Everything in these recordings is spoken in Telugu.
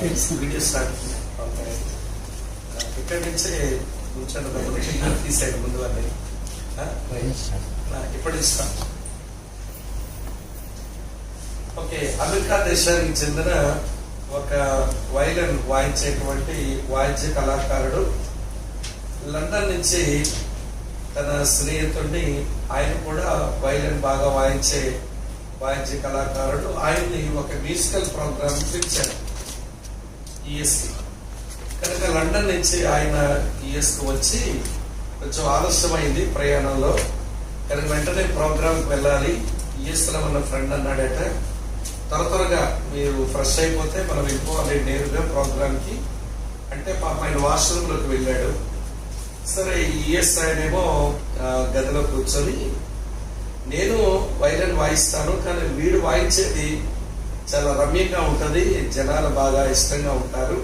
Video start. ఓకే, ఇక్కడి నుంచే కూర్చొని తీసాడు ముందు వాళ్ళని. ఇప్పుడు ఇస్తాం. ఓకే, అమెరికా దేశానికి చెందిన ఒక వైలన్ వాయించేటువంటి వాయిద్య కళాకారుడు లండన్ నుంచి తన స్నేహితుడిని, ఆయన కూడా వైలన్ బాగా వాయించే వాయిద్య కళాకారుడు, ఆయన్ని ఒక మ్యూజికల్ ప్రోగ్రామ్ పిలిచాడు యుఎస్కి. కనుక లండన్ నుంచి ఆయన యుఎస్కి వచ్చి కొంచెం ఆలస్యమైంది ప్రయాణంలో. కనుక వెంటనే ప్రోగ్రామ్కి వెళ్ళాలి. యుఎస్లో మన ఫ్రెండ్ అన్నాడట, త్వరగా మీరు ఫ్రెష్ అయిపోతే మనం వెళ్ళిపోవాలి నేరుగా ప్రోగ్రామ్కి అంటే. పాప ఆయన వాష్రూమ్లోకి వెళ్ళాడు. సరే, యుఎస్ ఆయనేమో గదిలో కూర్చొని, నేను వైలన్ వాయిస్తాను కానీ వీడు వాయించేది చాలా రమ్యంగా ఉంటుంది, జనాలు బాగా ఇష్టంగా ఉంటారు,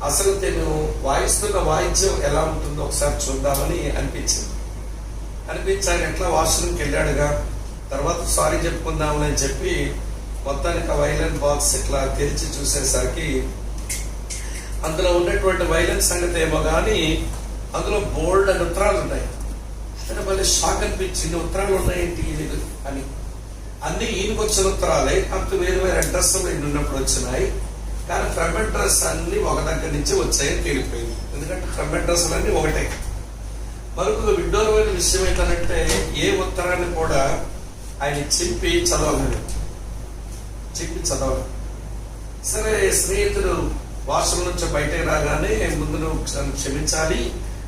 అసలు నేను వాయిస్తున్న వాయిద్యం ఎలా ఉంటుందో ఒకసారి చూద్దామని అనిపించి ఆయన ఎట్లా వాష్రూమ్కి వెళ్ళాడుగా. తర్వాత సారీ చెప్పుకుందామని అని చెప్పి మొత్తానికి వైలన్ బాక్స్ ఇట్లా తెరిచి చూసేసరికి అందులో ఉన్నటువంటి వైలన్ సంగతి ఏమో కానీ అందులో బోల్డ్ అని ఉత్తరాలు ఉన్నాయి. అంటే మళ్ళీ షాక్ అనిపించింది, ఉత్తరాలు ఉన్నాయేంటి అని. అన్ని ఈయనకు వచ్చిన ఉత్తరాలే, అంత వేరు వేరు అడ్రస్లు ఉన్నప్పుడు వచ్చినాయి. కానీ ఫ్రమ్ అడ్రస్ అన్ని ఒక దగ్గర నుంచి వచ్చాయని తేలిపోయింది. ఎందుకంటే ఫ్రమ్ అడ్రస్ అన్ని ఒకటే. మరొక విడ్డూరమైన విషయం ఏంటంటే, ఏ ఉత్తరాన్ని కూడా ఆయన చింపి చదవలేదు. సరే, స్నేహితుడు వాష్రూమ్ నుంచి బయటకు రాగానే, ముందు నువ్వు క్షమించాలి,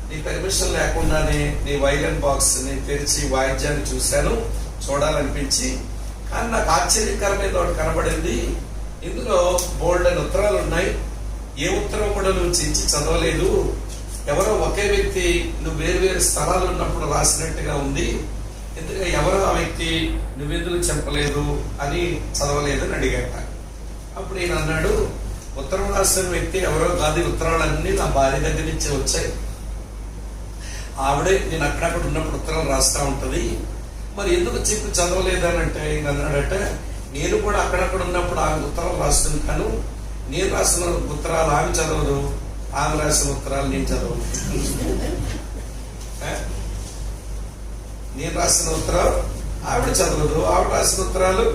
నీ పర్మిషన్ లేకుండానే నీ వైలన్ బాక్స్ ని తెరిచి వాయిద్యాన్ని చూడాలనిపించి, కానీ నాకు ఆశ్చర్యకరమైన ఒకటి కనబడింది. ఇందులో బోల్డ్ అని ఉత్తరాలు ఉన్నాయి. ఏ ఉత్తరం కూడా నువ్వు చించి చదవలేదు, ఎవరో ఒకే వ్యక్తి నువ్వు వేరు వేరు స్థలాలు ఉన్నప్పుడు రాసినట్టుగా ఉంది. ఎందుకంటే ఎవరో ఆ వ్యక్తి నువ్వెందుకు చెప్పలేదు అని చదవలేదని అడిగాట. అప్పుడు ఈయన అన్నాడు, ఉత్తరం రాసిన వ్యక్తి ఎవరో కాదు, ఉత్తరాలన్నీ నా భార్య దగ్గర నుంచి వచ్చాయి. ఆవిడే నేను అక్కడక్కడ ఉన్నప్పుడు ఉత్తరాలు రాస్తా ఉంటది, మరి ఎందుకు చెప్పి చదవలేదని అంటే ఈయన అన్నాడట, నేను కూడా అక్కడక్కడ ఉన్నప్పుడు ఆమె ఉత్తరాలు రాస్తుంటాను, నేను రాసిన ఉత్తరాలు ఆమె చదవదు, ఆమె రాసిన ఉత్తరాలు నేను చదవను. నేను రాసిన ఉత్తరాలు ఆవిడ చదవదు, ఆవిడ రాసిన ఉత్తరాలు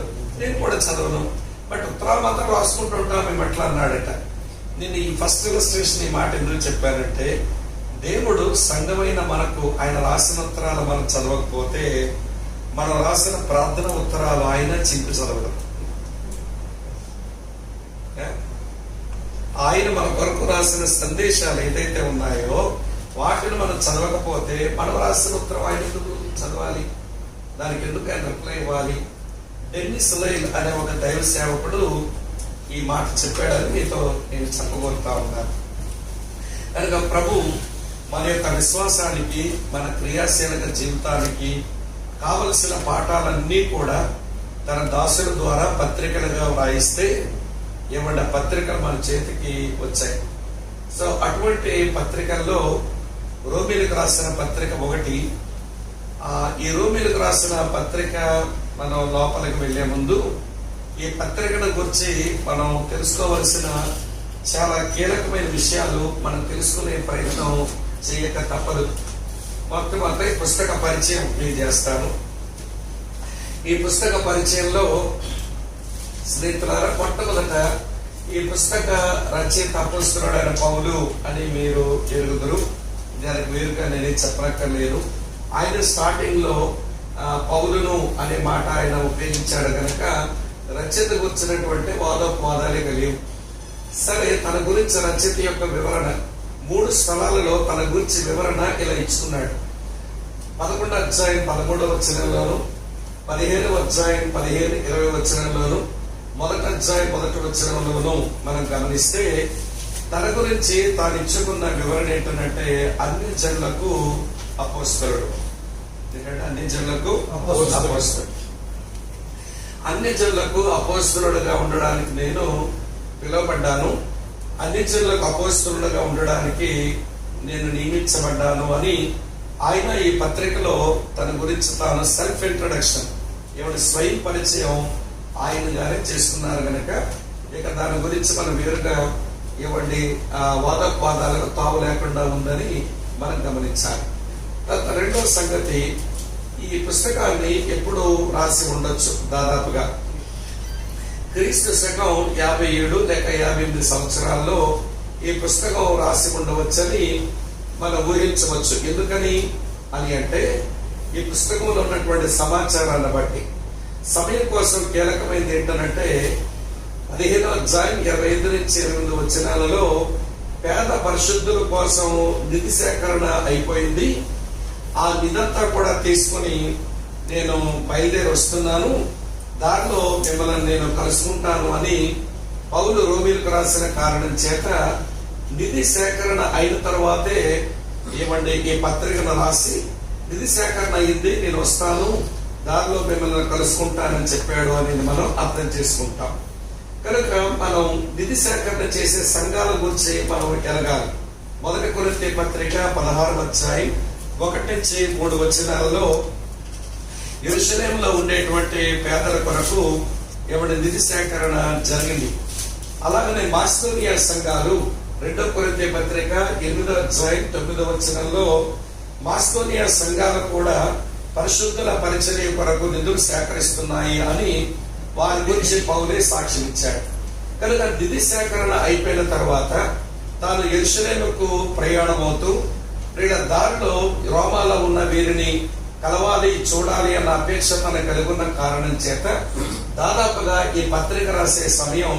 నేను కూడా చదవను, బట్ ఉత్తరాలు మాత్రం రాసుకుంటూ ఉంటాం మేము ఎట్లా అన్నాడట. నేను ఈ ఫస్ట్ ఇలస్ట్రేషన్ ఈ మాట ఎందుకు చెప్పానంటే, దేవుడు సంఘమైన మనకు ఆయన రాసిన ఉత్తరాలు మనం చదవకపోతే మనం రాసిన ప్రార్థన ఉత్తరాలు ఆయన చింపి చదవడం. ఆయన మన కొరకు రాసిన సందేశాలు ఏదైతే ఉన్నాయో వాటిని మనం చదవకపోతే మనం రాసిన ఉత్తరం ఆయన ఎందుకు చదవాలి, దానికి ఎందుకు ఆయన రిప్లై ఇవ్వాలి. డెన్నిస్ లైల్ అనే ఒక దైవ సేవకుడు ఈ మాట చెప్పాడని మీతో నేను చెప్పబోతా ఉన్నాను. కనుక ప్రభు మన యొక్క విశ్వాసానికి, మన క్రియాశీలక జీవితానికి కావలసిన పాఠాలన్నీ కూడా తన దాసుల ద్వారా పత్రికలుగా వ్రాయిస్తే ఏమన్నా పత్రికలు మన చేతికి వచ్చాయి. సో అటువంటి పత్రికల్లో రోమీలకు రాసిన పత్రిక ఒకటి. ఈ రోమీలకు రాసిన పత్రిక మనం లోపలికి వెళ్లే ముందు ఈ పత్రికను గురించి మనం తెలుసుకోవలసిన చాలా కీలకమైన విషయాలు మనం తెలుసుకునే ప్రయత్నం చేయక తప్పదు. మొత్తం అంతా ఈ పుస్తక పరిచయం నేను చేస్తాను. ఈ పుస్తక పరిచయంలో స్నేహితులారా, మొట్టమొదట ఈ పుస్తక రచయిత అపోస్తలుడైన పౌలు అని మీరు ఎరుగుదురు, దానికి వేరుగా నేనే చెప్పనక్కర్లేదు. ఆయన స్టార్టింగ్ లో పౌలును అనే మాట ఆయన ఉపయోగించాడు కనుక రచయిత గురించినటువంటి వాదోపవాదాలే కలిగి. సరే, తన గురించి రచయిత యొక్క వివరణ 3 స్థలాలలో తన గురించి వివరణ ఇలా ఇచ్చుకున్నాడు. 11వ అధ్యాయం 13వ వచనంలోను, 15వ అధ్యాయం 15-20 వచనంలోను, 1వ అధ్యాయం 1వ వచనంలోను మనం గమనిస్తే తన గురించి తాను ఇచ్చుకున్న వివరణ ఏంటంటే అన్ని జనులకు అపోస్తలుడు. ఎందుకంటే అన్ని జనులకు అపోస్తలుడు, అన్ని జనులకు అపోస్తలుడుగా ఉండడానికి నేను పిలువబడ్డాను, అన్ని జనులకు అపోస్తలుడుగా ఉండడానికి నేను నియమించబడ్డాను అని ఆయన ఈ పత్రికలో తన గురించి తాను సెల్ఫ్ ఇంట్రడక్షన్, ఎవరి స్వయం పరిచయం ఆయన గారే చేస్తున్నారు కనుక ఇక దాని గురించి మనం వేరుగా ఇవ్వండి వాదోపవాదాలకు తావు లేకుండా ఉందని మనం గమనించాలి. రెండవ సంగతి, ఈ పుస్తకాన్ని ఎప్పుడు రాసి ఉండొచ్చు? దాదాపుగా క్రీస్తు శకం 57 లేక 58 సంవత్సరాల్లో ఈ పుస్తకం రాసి ఉండవచ్చని మనం ఊహించవచ్చు. ఎందుకని అని అంటే, ఈ పుస్తకంలో ఉన్నటువంటి సమాచారాన్ని బట్టి సమయం కోసం కీలకమైనది ఏంటంటే 15వ అధ్యాయం 25 నుంచి 28 వచనాలలో పేద పరిశుద్ధుల కోసం నిధి సేకరణ అయిపోయింది. ఆ నిధంతా కూడా తీసుకుని నేను బయలుదేరి వస్తున్నాను, దారిలో మిమ్మల్ని నేను కలుసుకుంటాను అని పౌలు రోమీలకు రాసిన కారణం చేత నిధి సేకరణ అయిన తర్వాతే ఏమండి ఈ పత్రికను రాసి నిధి సేకరణ అయింది, నేను వస్తాను, దారిలో మిమ్మల్ని కలుసుకుంటానని చెప్పాడు అనేది మనం అర్థం చేసుకుంటాం. కనుక మనం నిధి సేకరణ చేసే సంఘాల గురించి మనం ఎరగాలి. 1 కొరింథీ పత్రిక 16వ అధ్యాయం 1 నుంచి 3 వచనాలలో యెరూషలేములో ఉండేటువంటి పేదల కొరకు ఏమంటే నిధి సేకరణ జరిగింది. అలాగనే మాసిదోనియా సంఘాలు 2 కొరింథీ పత్రిక 8వ అధ్యాయం 9వ వచనంలో మాసిదోనియా సంఘాలు కూడా పరిశుద్ధుల పరిచర్య కొరకు నిధులు సేకరిస్తున్నాయి అని వారి గురించి పౌలే సాక్ష్యం ఇచ్చాడు. కనుక నిధి సేకరణ అయిపోయిన తర్వాత తాను యెరూషలేముకు ప్రయాణమవుతూ దారిలో రోమాలో ఉన్న వీరిని కలవాలి, చూడాలి అన్న అపేక్ష తనకు కలిగి ఉన్న కారణం చేత దాదాపుగా ఈ పత్రిక రాసే సమయం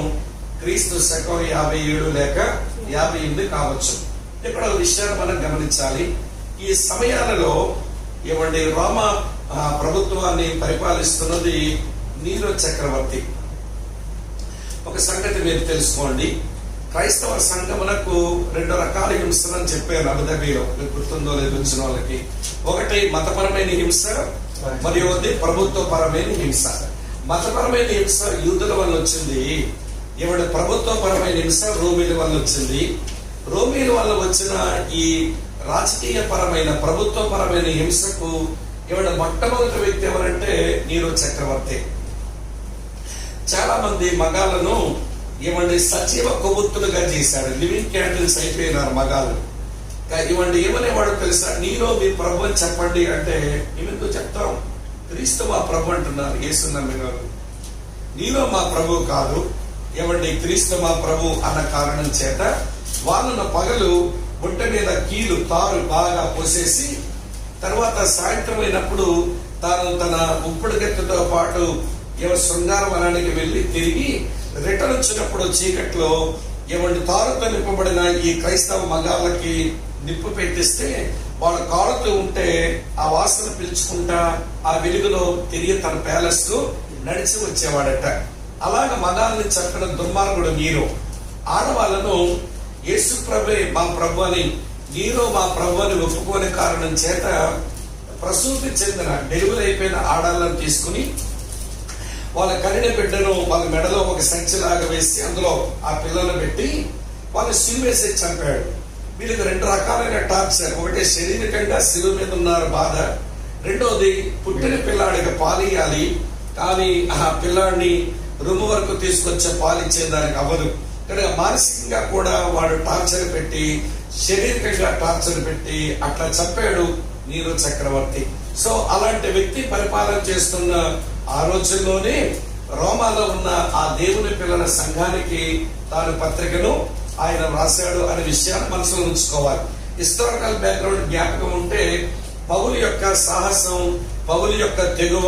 క్రీస్తు శకం 57 లేక 58 కావచ్చు. ఇక్కడ విషయాన్ని మనం గమనించాలి. ఈ సమయాలలో ఏమండి రోమా ప్రభుత్వాన్ని పరిపాలిస్తున్నది నీరో చక్రవర్తి. ఒక సంగతి మీరు తెలుసుకోండి, క్రైస్తవ సంఘమునకు 2 రకాల హింసలని చెప్పారు అబుదాబిలో, గుర్తుందో లేదు వచ్చిన వాళ్ళకి. ఒకటి మతపరమైన హింస, మరియు ప్రభుత్వపరమైన హింస. మతపరమైన హింస యూదుల వల్ల వచ్చింది, ఏమంటే ప్రభుత్వపరమైన హింస రోమీల వల్ల వచ్చింది. రోమీల వల్ల వచ్చిన ఈ రాజకీయ పరమైన ప్రభుత్వపరమైన హింసకు ఏమంటే మొట్టమొదటి వ్యక్తి ఎవరంటే నీరో చక్రవర్తి. చాలా మంది మగాళ్ళను ఏమండి సజీవ కొవ్వొత్తులుగా చేశాడు, లివింగ్ క్యాండిల్స్ అయిపోయినారు మగాళ్ళు. ఇవ్వండి ఏమనేవాడు తెలుసా, నీరో మీ ప్రభు అని చెప్పండి అంటే ఏమెందుకు చెప్తాం, క్రీస్తు మా ప్రభు అంటున్నారు యేసు నమ్మినారు. నీరో మా ప్రభు కాదు, ఏమండి క్రీస్తు మా ప్రభు అన్న కారణం చేత వాళ్ళను పగలు గుంట మీద కీలు తారు బాగా పోసేసి తర్వాత సాయంత్రం అయినప్పుడు తాను తన ఉప్పుడు గెత్తుతో పాటు శృంగార వనానికి వెళ్లి తిరిగి రిటర్న్ వచ్చినప్పుడు చీకట్లో ఏమంటే తారుతో నింపబడిన ఈ క్రైస్తవ మగాళ్ళకి నిప్పు పెట్టిస్తే వాళ్ళు కాలుతూ ఉంటే ఆ వాసన పిలుచుకుంటా ఆ వెలుగులో తిరిగి తన ప్యాలెస్ కు నడిచి వచ్చేవాడట. అలాగ మగాళ్ళని చంపిన దుర్మార్గుడు నీరో. ఆడవాళ్ళను యేసు ప్రభే మా ప్రభు అని నీరో మా ప్రభు అని ఒప్పుకోని కారణం చేత ప్రసూతి చెందిన డెలివరీ అయిపోయిన ఆడాళ్ళను తీసుకుని వాళ్ళ కనిన బిడ్డను వాళ్ళ మెడలో ఒక సంచిలాగా వేసి అందులో ఆ పిల్లలు పెట్టి వాళ్ళు సిలువేసి చంపాడు. వీళ్ళకి 2 రకాలైన టార్చర్. ఒకటి శారీరకంగా శిలువ మీద ఉన్నారు బాధ, రెండోది పుట్టిన పిల్లాడికి పాలియాలి, కానీ ఆ పిల్లాడిని రూమ్ వరకు తీసుకొచ్చే పాలిచ్చేదానికి అవ్వదు. కనుక మానసికంగా కూడా వాడు టార్చర్ పెట్టి శారీరకంగా టార్చర్ పెట్టి అట్లా చంపాడు నీరో చక్రవర్తి. సో అలాంటి వ్యక్తి పరిపాలన చేస్తున్న ఆ రోజుల్లోనే రోమాలో ఉన్న ఆ దేవుని పిల్లల సంఘానికి తాను పత్రికను ఆయన రాశాడు అనే విషయాన్ని మనసులో ఉంచుకోవాలి. హిస్టారికల్ బ్యాక్గ్రౌండ్ జ్ఞాపకం ఉంటే పౌలు యొక్క సాహసం, పౌలు యొక్క తెగువ,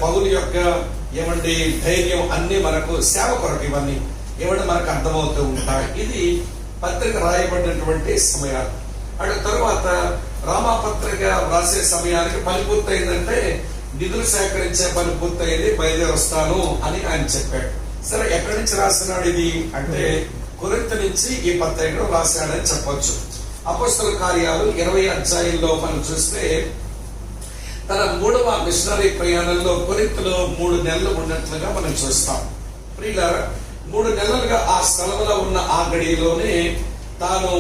పౌలు యొక్క ఏమండి ధైర్యం అన్ని మనకు సేవ కొరకు ఇవన్నీ ఏమంటే మనకు అర్థమవుతూ ఉంటాయి. ఇది పత్రిక రాయబడినటువంటి సమయాలు. అటు తర్వాత రామా పత్రిక రాసే సమయానికి పని పూర్తయిందంటే నిధులు సేకరించే పని పూర్తయింది, బయలుదేరి వస్తాను అని ఆయన చెప్పాడు. సరే, ఎక్కడి నుంచి రాసినాడు ఇది అంటే కొరింథీ నుంచి ఈ పత్రికను రాశాడని చెప్పొచ్చు. అపోస్తల కార్యాలు 20వ అధ్యాయంలో మనం చూస్తే తన 3వ మిషనరీ ప్రయాణంలో కొరింథీలో 3 నెలలు ఉన్నట్లుగా మనం చూస్తాం. ప్రియులారా, 3 నెలలుగా ఆ స్థలంలో ఉన్న ఆ గడిలోనే తాను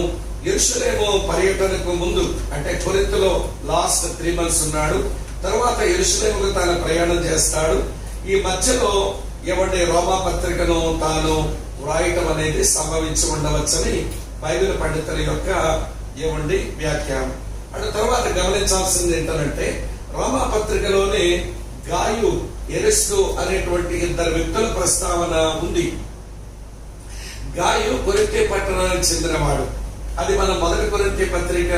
యెరూషలేము పర్యటనకు ముందు అంటే కొరింథీలో లాస్ట్ 3 months ఉన్నాడు. తర్వాత యెరూషలేముకు తాను ప్రయాణం చేస్తాడు. ఈ మధ్యలో ఏమంటే రోమా పత్రికను తాను వ్రాయటం అనేది సంభవించి ఉండవచ్చని బైబిల్ పండితుల యొక్క వ్యాఖ్యానం. అటు తర్వాత గమనించాల్సింది ఏంటంటే రోమా పత్రికలోనే గాయు, ఎరిస్తు అనేటువంటి ఇద్దరు వ్యక్తుల ప్రస్తావన ఉంది. గాయు కొరింథీ పట్టణానికి చెందినవాడు. అది మనం 1 కొరింథీ పత్రిక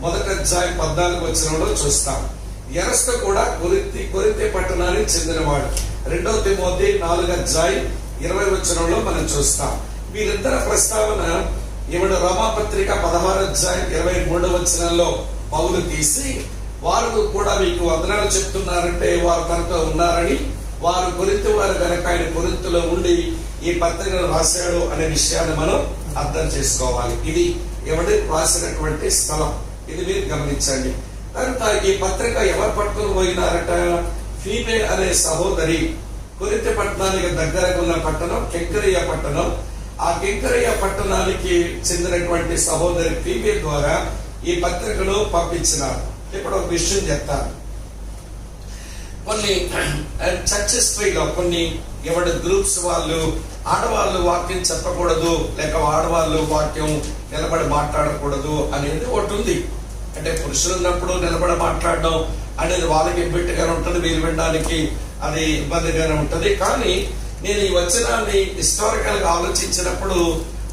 1వ అధ్యాయం 14వ వచనంలో చూస్తాం. ఎరస్తు కూడా కొరింథీ పట్టణానికి చెందినవాడు. 2వ తిమోతి 4వ అధ్యాయం 20వ వచనంలో మనం చూస్తాం. వీరిద్దరి ప్రస్తావన రోమా పత్రిక 16వ అధ్యాయం 23వ వచనంలో పౌలు తీసి, వారు కూడా మీకు వందనాలు చెప్తున్నారంటే వారు తనతో ఉన్నారని, వారు కొరింథీ వారు కనుక ఆయన కొరింథీలో ఉండి ఈ పత్రికను రాశాడు అనే విషయాన్ని మనం అర్థం చేసుకోవాలి. ఇది రాసినటువంటి స్థలం, ఇది మీరు గమనించండి. కనుక ఈ పత్రిక ఎవరు పట్టుకుని పోయినారట? ఫీబే అనే సహోదరి. కొరింథీ పట్టణానికి దగ్గరకు ఉన్న పట్టణం కెంకరేయ పట్టణం. ఆ కెంకరేయ పట్టణానికి చెందినటువంటి సహోదరి ఫీబే ద్వారా ఈ పత్రికను పంపించినారు. ఇప్పుడు ఒక విషయం చెప్తాను. కొన్ని చర్చ్ హిస్టరీలో కొన్ని గ్రూప్స్ వాళ్ళు ఆడవాళ్ళు వాక్యం చెప్పకూడదు, లేక ఆడవాళ్ళు వాక్యం నిలబడి మాట్లాడకూడదు అనేది ఒకటి ఉంది. అంటే పురుషులు ఉన్నప్పుడు నిలబడి మాట్లాడడం అనేది వాళ్ళకి ఇబ్బందిగానే ఉంటుంది, వీలు వినడానికి అది ఇబ్బందిగానే ఉంటుంది. కానీ నేను ఈ వచనాన్ని హిస్టారికల్ గా ఆలోచించినప్పుడు,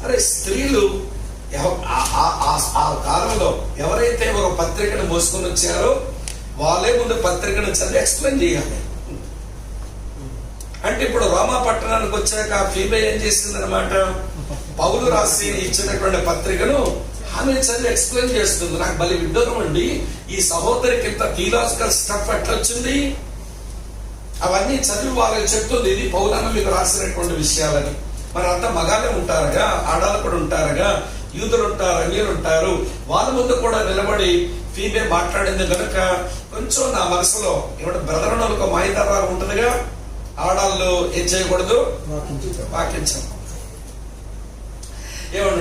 అరే స్త్రీలు ఆ కాలంలో ఎవరైతే ఒక పత్రికను మోసుకొని వచ్చారో వాళ్ళే ముందు పత్రికను చదివి ఎక్స్ప్లెయిన్ చేయాలి. అంటే ఇప్పుడు రోమా పట్టణానికి వచ్చాక ఫీబే ఏం చేసింది అనమాట, పౌలు రాసి ఇచ్చినటువంటి పత్రికను ఆమె చదివి ఎక్స్ప్లెయిన్ చేస్తుంది. నాకు బలి విడ్డూరం అండి, ఈ సహోదరికి ఇంత థియలాజికల్ స్టఫ్ ఎట్లా వచ్చింది, అవన్నీ చదివి వాళ్ళకి చెప్తుంది. ఇది పౌలన్న మీకు రాసినటువంటి విషయాలని. మరి అంతా మగాలే ఉంటారుగా, ఆడాలు కూడా ఉంటారుగా, యూదులు ఉంటారు, అన్యులు ఉంటారు. వాళ్ళ ముందు కూడా నిలబడి ఫీబే మాట్లాడింది కనుక కొంచెం నా మనసులో బ్రదర్ ఒక మాయిదారాలు ఉంటుందిగా, ఆడాళ్ళు ఏం చేయకూడదు, వాకించాలి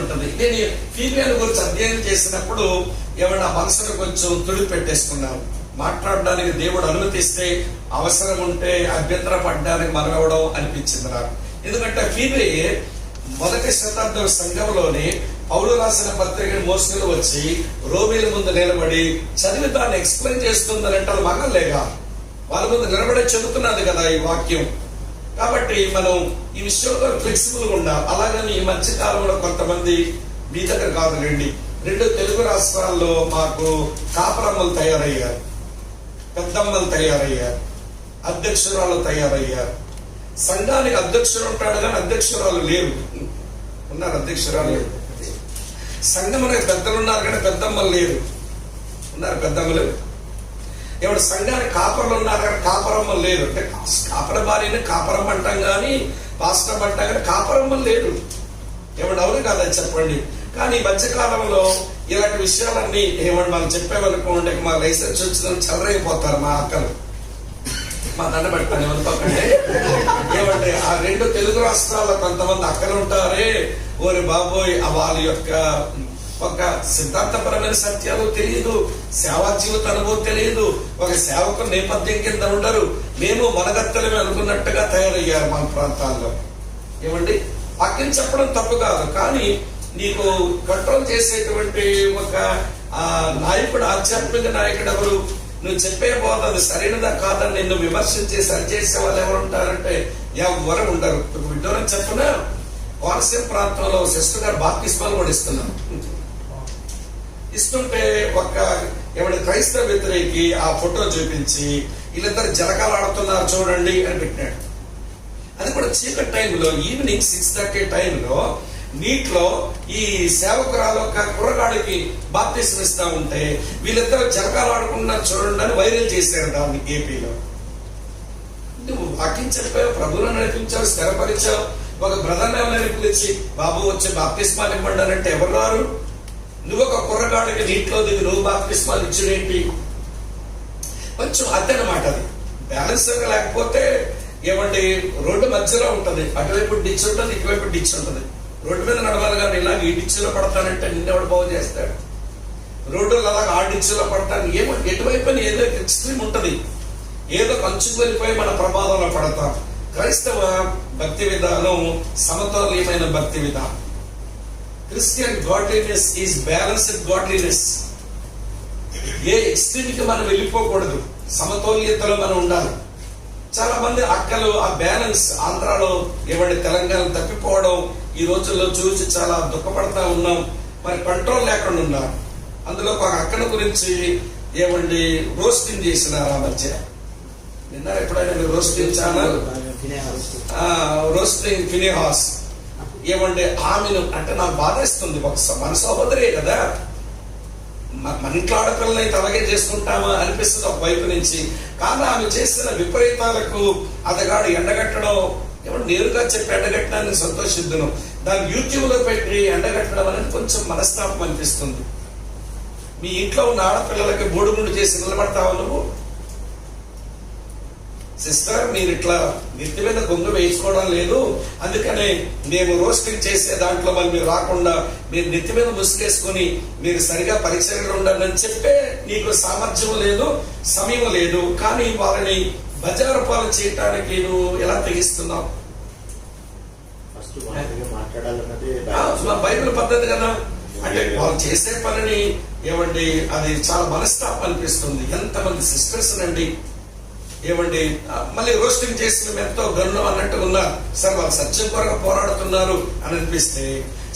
ఉంటుంది. నేను ఫీబేల గురించి అధ్యయనం చేసినప్పుడు నా మనసును కొంచెం తుడి పెట్టేసుకున్నాను. మాట్లాడడానికి దేవుడు అనుమతిస్తే, అవసరం ఉంటే అభ్యంతర పడడానికి మనం ఇవ్వడం అనిపించింది నాకు. ఎందుకంటే ఫీబే 1వ శతాబ్దం సంఘంలోనే పౌలు రాసిన పత్రికను మోసుకుని వచ్చి రోమీల ముందు నిలబడి చదివి దాన్ని ఎక్స్ప్లెయిన్ చేస్తుందని అంటారు. మగలేగా వాళ్ళ ముందు నిలబడే చెబుతున్నది కదా ఈ వాక్యం. కాబట్టి మనం ఈ విషయంలో ఫ్లెక్సిబుల్ గా ఉండాలి. అలాగని ఈ మధ్య కాలంలో కొంతమంది మీ దగ్గర కాదులేండి, 2 తెలుగు రాష్ట్రాల్లో మాకు కాపరమ్మలు తయారయ్యారు, పెద్దమ్మలు తయారయ్యారు, అధ్యక్షురాలు తయారయ్యారు. సంఘానికి అధ్యక్షుడు ఉంటాడు కానీ అధ్యక్షురాలు లేరు. ఉన్నారు అధ్యక్షురాలు లేరు. సంఘమునికి పెద్దలు ఉన్నారు కానీ పెద్దమ్మలు లేరు. ఉన్నారు పెద్దమ్మలు. సంఘానికి కాపర్లు ఉన్నారు కానీ కాపరమ్మలు లేరు. అంటే కాపర భార్యని కాపరం అంటాం కానీ, పాస్టర్ అంటాం కానీ కాపరమ్మలు లేరు. అవును కదా చెప్పండి. కానీ ఈ మధ్యకాలంలో ఇలాంటి విషయాలన్నీ మనం చెప్పేవనుకోండి, మా లైసెన్స్ వచ్చిన చల్లరైపోతారు మా అక్కలు. మా దండ పెడతాను ఏమనుకోకండి. ఆ 2 తెలుగు రాష్ట్రాల్లో కొంతమంది అక్కలు ఉంటారే, ఓరి బాబోయ్, వాళ్ళ యొక్క ఒక సిద్ధాంతపరమైన సత్యాలు తెలియదు, సేవా జీవిత అనుభవం తెలియదు, ఒక సేవకు నేపథ్యం కింద ఉండరు. మేము మనగత్తలమే అనుకున్నట్టుగా తయారయ్యారు మన ప్రాంతాల్లో. వాక్యం చెప్పడం తప్పు కాదు, కానీ నీకు కంట్రోల్ చేసేటువంటి ఒక నాయకుడు, ఆధ్యాత్మిక నాయకుడు ఎవరు? నువ్వు చెప్పే బోధ అది సరైనదా కాదని నిన్ను విమర్శించి సరిచేసే వాళ్ళు ఎవరు ఉంటారంటే ఎవరు ఉండరు. విడ్డూరం చెప్పిన కోనసీమ ప్రాంతంలో సిస్టర్ గారు బాప్తిస్మాలు కూడా ఇస్తున్నారు. ఇస్తుంటే ఒక క్రైస్తవ వ్యతిరేకి ఆ ఫోటో చూపించి వీళ్ళిద్దరు జలకాలు ఆడుతున్నారు చూడండి అని పెట్టినాడు. అది కూడా చీకటి టైంలో, ఈవినింగ్ 6:30 టైంలో నీటిలో ఈ సేవకురాలు ఒక కుర్రగాడికి బాప్తిస్మం ఇస్తా ఉంటే వీళ్ళిద్దరు జలకాలు ఆడుకుంటున్నారు చూడండి అని వైరల్ చేశారు దాన్ని ఏపీలో. నువ్వు వాక్యం చెప్పావు, ప్రభువులను నడిపించావు, స్థిరపరిచావు. ఒక బ్రదర్ ఎవరైనా పిలిచి బాబు వచ్చి బాప్తిస్మాలు ఇవ్వండి అంటే ఎవరు రారు? నువ్వు ఒక కుర్రగాడికి నీటిలో దిగి నువ్వు బాప్తిస్మాలు ఇచ్చుడేంటి? కొంచెం అదనమాట. అది బ్యాలెన్స్ లేకపోతే రోడ్డు మధ్యలో ఉంటది, అటువైపు డిచ్ ఉంటుంది, ఇటువైపు డిచ్ ఉంటుంది. రోడ్డు మీద నడవాలి కానీ ఇలాగ ఈ డిచ్లో పడతానంటే నిన్నెవడు బాగు చేస్తాడు? రోడ్డులో అలాగ ఆ డిచ్లో పడతాను ఎటువైపు ఏదో ఎక్స్ట్రీమ్ ఉంటది, ఏదో కంచుకు వెళ్ళిపోయి మన ప్రమాదంలో పడతాం. క్రైస్తవ భక్తి విధానం సమతుల్యమైన భక్తి విధానం. Christian godliness is balanced godliness. A extreme కి మనం వెళ్ళిపోకూడదు, సమతుల్యతలో మనం ఉండాలి. చాలా మంది అక్కలు ఆ బ్యాలెన్స్ ఆంధ్రాలో తెలంగాణ తప్పిపోవడం ఈ రోజుల్లో చూసి చాలా దుఃఖపడతా ఉన్నాం. మరి కంట్రోల్ లేకుండా ఉన్నారు. అందులో ఒక అక్కల గురించి రోస్టింగ్ చేసినారు ఆ మధ్య. విన్నారు ఎప్పుడైనా మీరు రోస్టింగ్ ఛానల్? Roasting Phinehas. ఆమెను అంటే నాకు బాధేస్తుంది. మన సహోదరే కదా, మన ఇంట్లో ఆడపిల్లలు అయితే అలాగే చేసుకుంటామా అనిపిస్తుంది ఒక వైపు నుంచి. కానీ ఆమె చేసిన విపరీతాలకు అతగాడు ఎండగట్టడం, నేరుగా చెప్పి ఎండగట్టడాన్ని సంతోషిద్దును. దాన్ని యూట్యూబ్ లో పెట్టి ఎండగట్టడం అనేది కొంచెం మనస్తాపం అనిపిస్తుంది. మీ ఇంట్లో ఉన్న ఆడపిల్లలకి బోడుగుండు చేసి నిలబడతావు నువ్వు? సిస్టర్, మీరు ఇట్లా నెత్తి మీద గొంగ వేయించుకోవడం లేదు, అందుకనే మేము రోస్టింగ్ చేసే దాంట్లో మరి మీరు రాకుండా మీరు నెత్తి మీద ముసుగేసుకుని మీరు సరిగా పరిచయంలో ఉండాలని అని చెప్పే నీకు సామర్థ్యం లేదు, సమయం లేదు. కానీ వాళ్ళని బజారు పాలు చేయటానికి నువ్వు ఎలా తెగిస్తున్నావు? బైబిల్ పద్ధతి కదా. అంటే వాళ్ళు చేసే పనిని అది చాలా మనస్తాపం అనిపిస్తుంది. ఎంతమంది సిస్టర్స్ నండి మళ్ళీ రోస్టింగ్ చేసి మేము ఎంతో గన్ను అన్నట్టు ఉన్నారు. సరే, వాళ్ళు సత్యం కొరకు పోరాడుతున్నారు అని అనిపిస్తే,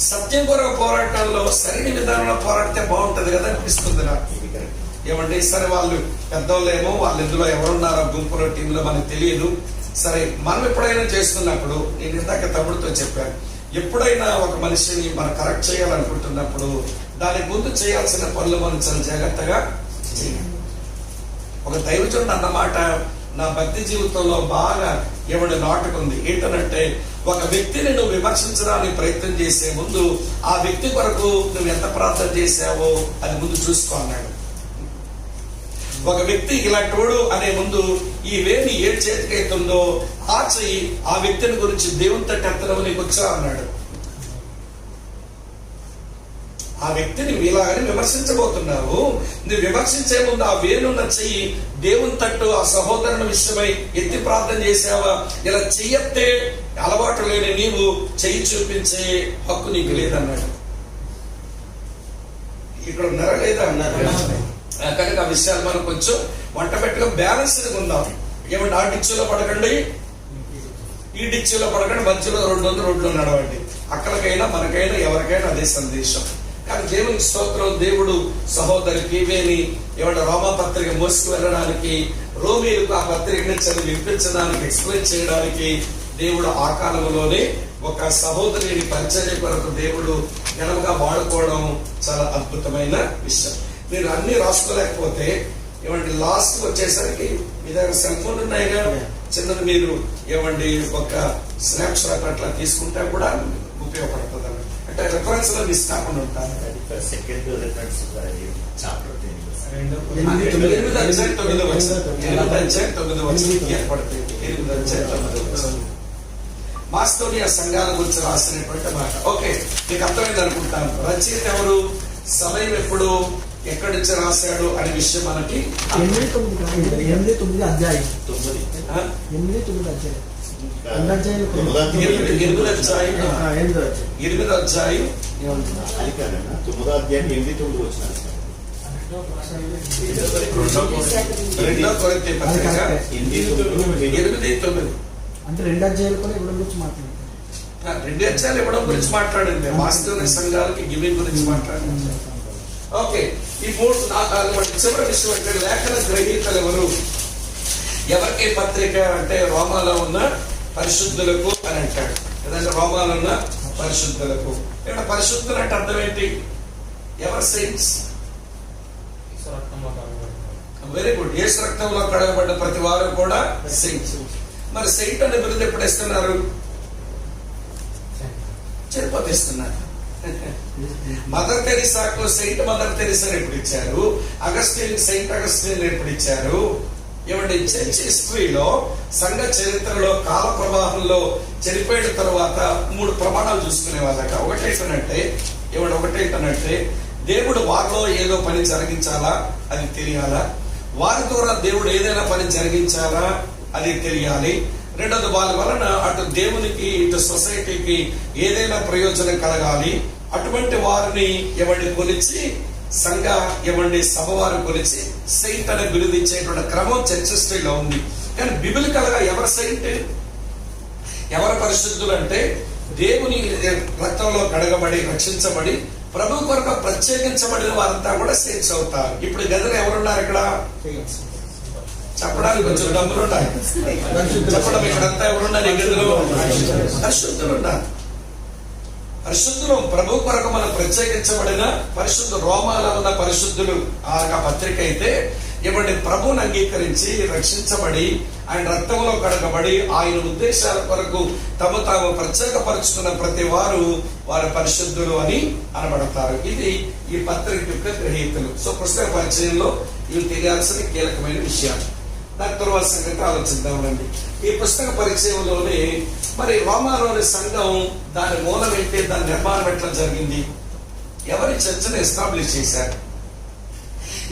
సత్యం కొరకు పోరాటంలో సరైన విధానంలో పోరాడితే బాగుంటది కదా అనిపిస్తుంది నాకు. సరే, వాళ్ళు పెద్దోళ్ళేమో, వాళ్ళు ఇందులో ఎవరున్నారో గుంపులో టీంలో మనకు తెలియదు. సరే, మనం ఎప్పుడైనా చేస్తున్నప్పుడు, నేను ఇందాక తమ్ముడితో చెప్పాను, ఎప్పుడైనా ఒక మనిషిని మనం కరెక్ట్ చేయాలనుకుంటున్నప్పుడు దానికి ముందు చేయాల్సిన పనులు మనం చాలా జాగ్రత్తగా చేయాలి. ఒక దైవజనుడు అన్నమాట నా భక్తి జీవితంలో బాగా నాటుకుంది. ఏంటనంటే, ఒక వ్యక్తిని నువ్వు విమర్శించడానికి ప్రయత్నం చేసే ముందు ఆ వ్యక్తి కొరకు నువ్వు ఎంత ప్రార్థన చేశావో అది ముందు చూసుకో అన్నాడు. ఒక వ్యక్తి ఇలాంటోడు అనే ముందు ఈ వేణి ఏ చేతికైతుందో ఆ చెయ్యి ఆ వ్యక్తిని గురించి దేవుని తట్టు ఎత్తడం నీకు వచ్చా అన్నాడు. ఆ వ్యక్తిని ఇలాగని విమర్శించబోతున్నావు, నువ్వు విమర్శించే ముందు ఆ వేణున్న చెయ్యి దేవుని తట్టు ఆ సహోదరుని విషయమై ఎత్తి ప్రార్థన చేసావా? ఇలా చెయ్యతే అలవాటు లేని నీవు చెయ్యి చూపించే హక్కు నీకు లేదన్నాడు. ఇక్కడ ఉన్నారా లేదా అన్నారు. కనుక ఆ విషయాలు మనం కొంచెం వంట పెట్టుగా బ్యాలెన్స్డ్గా ఉందాం. ఆ డిచ్చులో పడకండి, ఈ డిచ్చులో పడకండి, మధ్యలో రోడ్లో నడవండి. అక్కడికైనా మనకైనా ఎవరికైనా అదే సందేశం. కానీ దేవునికి స్తోత్రం. దేవుడు సహోదరికి వేని రోమా పత్రిక మోసుకు వెళ్ళడానికి, రోమీలకు ఆ పత్రికని చదివి వినిపించడానికి, ఎక్స్ప్లెయిన్ చేయడానికి దేవుడు ఆ కాలంలోనే ఒక సహోదరిని పరిచర్య కొరకు దేవుడు ఘనంగా వాడుకోవడం చాలా అద్భుతమైన విషయం. మీరు అన్ని రాసుకోలేకపోతే లాస్ట్ వచ్చేసరికి మీ దగ్గర సెల్ ఫోన్ ఉన్నాయిగా, చిన్నది మీరు ఒక స్నాప్ షాట్ అట్లా తీసుకుంటే కూడా ఉపయోగపడుతుంది అన్నమాట. అంటే రిఫరెన్స్ లో మిస్ కాకుండా ఉంటారు. 8:9 మాస్టోనియా సంఘాల గురించి రాసినటువంటి మాట. ఓకే, మీకు అర్థమైంది అనుకుంటాను. రచయిత ఎవరు, సమయం ఎప్పుడు, ఎక్కడి నుంచి రాశాడు అనే విషయం మనకి 8-9 అధ్యాయం. 8-9 అధ్యాయం. 8 అధ్యాయం 8-9 అంటే 2 అధ్యాయాలు కూడా ఇవ్వడం గురించి మాట్లాడుతారు. 2 అధ్యాయాలు ఇవ్వడం గురించి మాట్లాడింది. మాస్టోనియా సంఘాలకి గివింగ్ గురించి మాట్లాడింది. ఓకే, ఈ 3 చివరి విషయం అంటే లేఖన గ్రహీతలు ఎవరు? ఎవరికి పత్రిక అంటే రోమాలో ఉన్న పరిశుద్ధులకు అని అంటాడు. ఏదంటే రోమాలో ఉన్న పరిశుద్ధులకు. ఇక్కడ పరిశుద్ధులు అంటే అర్థం ఏంటి? ఎవరు సెయింట్స్? Very good. యేసు రక్తంలో కడగబడ్డ ప్రతి వారు కూడా సెయింట్స్. మరి సెయింట్ అనే బిరుదు ఎప్పుడు ఇస్తున్నారు? చనిపోతే ఇస్తున్నారు. మదర్ తెరిసాకు సెయింట్ మదర్ తెరిసాను ఎప్పుడు ఇచ్చారు? అగస్టిన్ సెయింట్ అగస్టిన్ ఎప్పుడు ఇచ్చారు? చర్చ్ హిస్టరీలో, సంఘ చరిత్రలో, కాల ప్రవాహంలో చనిపోయిన తర్వాత 3 ప్రమాణాలు చూసుకునే వాళ్ళక. ఒకటేంటనంటే దేవుడు వారిలో ఏదో పని జరిగించాలా, అది తెలియాలా. వారి ద్వారా దేవుడు ఏదైనా పని జరిగించాలా, అది తెలియాలి. రెండోది వాళ్ళ వలన అటు దేవునికి ఇటు సొసైటీకి ఏదైనా ప్రయోజనం కలగాలి. అటువంటి వారిని ఎవరిని కొలిచి సంఘ ఎవరిని సభ వారు కొలిచి సెయింట్ అనే బిరుదు ఇచ్చేటువంటి క్రమం చర్చ్ హిస్టరీలో ఉంది. కానీ బిబిలికల్ గా ఎవరు సెయింట్, ఎవరు పరిశుద్ధులు అంటే దేవుని రక్తంలో కడగబడి రక్షించబడి ప్రభు కొరకు ప్రత్యేకించబడిన వారంతా కూడా సెయింట్స్ అవుతారు. ఇప్పుడు గదిలో ఎవరున్నారు ఇక్కడ చెప్పడానికి కొంచెం డబ్బులు ఉన్నాయి చెప్పడం. ఇక్కడంతా ఎవరున్నారు ఈ గదిలో? పరిశుద్ధులు ఉన్నారు. పరిశుద్ధులు ప్రభు కొరకు మనం ప్రత్యేకించబడిన పరిశుద్ధ రోమాలో ఉన్న పరిశుద్ధులు ఆ పత్రిక అయితే ఇవ్వండి ప్రభువుని అంగీకరించి రక్షించబడి ఆయన రక్తంలో కడగబడి ఆయన ఉద్దేశాల కొరకు తాము ప్రత్యేకపరుచుకున్న ప్రతి వారు వారి పరిశుద్ధులు అని అనబడతారు. ఇది ఈ పత్రిక యొక్క గ్రహీతలు. సో పుస్తక పరిచయంలో ఇవి తెలియాల్సిన కీలకమైన విషయాలు. దాని తర్వాత సంగతి ఆలోచిద్దామండి. ఈ పుస్తక పరిచయంలోనే మరి రోమాలోని సంఘం దాని మూలం ఏంటి, దాని నిర్మాణం ఎట్లా జరిగింది, ఎవరి చర్చను ఎస్టాబ్లిష్ చేశారు,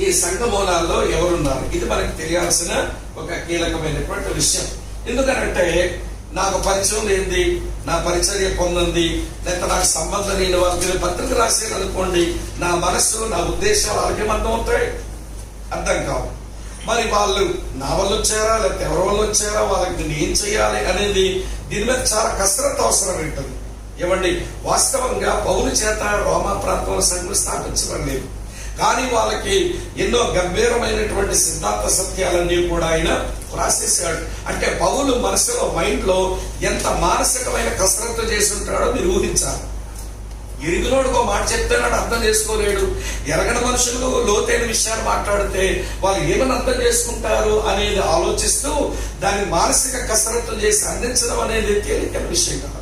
ఈ సంఘ మూలాల్లో ఎవరున్నారు, ఇది మనకి తెలియాల్సిన ఒక కీలకమైనటువంటి విషయం. ఎందుకనంటే నాకు పరిచయం ఏంది, నా పరిచర్య పొందింది, లేకపోతే నాకు సంబంధం లేని వారికి పత్రిక రాసేది అనుకోండి, నా మనస్సు నా ఉద్దేశాలు వాళ్ళకి అర్థం అవుతాయి, అర్థం కావు. మరి వాళ్ళు నా వల్ల వచ్చారా లేకపోతే ఎవరి వల్ల వచ్చారా, వాళ్ళకి నేను ఏం చెయ్యాలి అనేది దీని మీద చాలా కసరత్తు అవసరం ఉంటుంది. ఏమండి వాస్తవంగా పౌలు చేత రోమా ప్రాంతంలో సంఘం స్థాపించబడలేదు, కానీ వాళ్ళకి ఎన్నో గంభీరమైనటువంటి సిద్ధాంత సత్యాలన్నీ కూడా ఆయన రాసేసాడు. అంటే పౌలు మనసులో మైండ్ లో ఎంత మానసికమైన కసరత్తు చేసి ఉంటాడో మీరు ఊహించాలి. ఎరుగునోడుకో మాట చెప్తాడు అర్థం చేసుకోలేడు, ఎరగని మనుషులు లోతైన విషయాలు మాట్లాడితే వాళ్ళు ఏమని అర్థం చేసుకుంటారు అనేది ఆలోచిస్తూ దాన్ని మానసిక కసరత్తు చేసి అందించడం అనేది తేలికైన విషయం కాదు.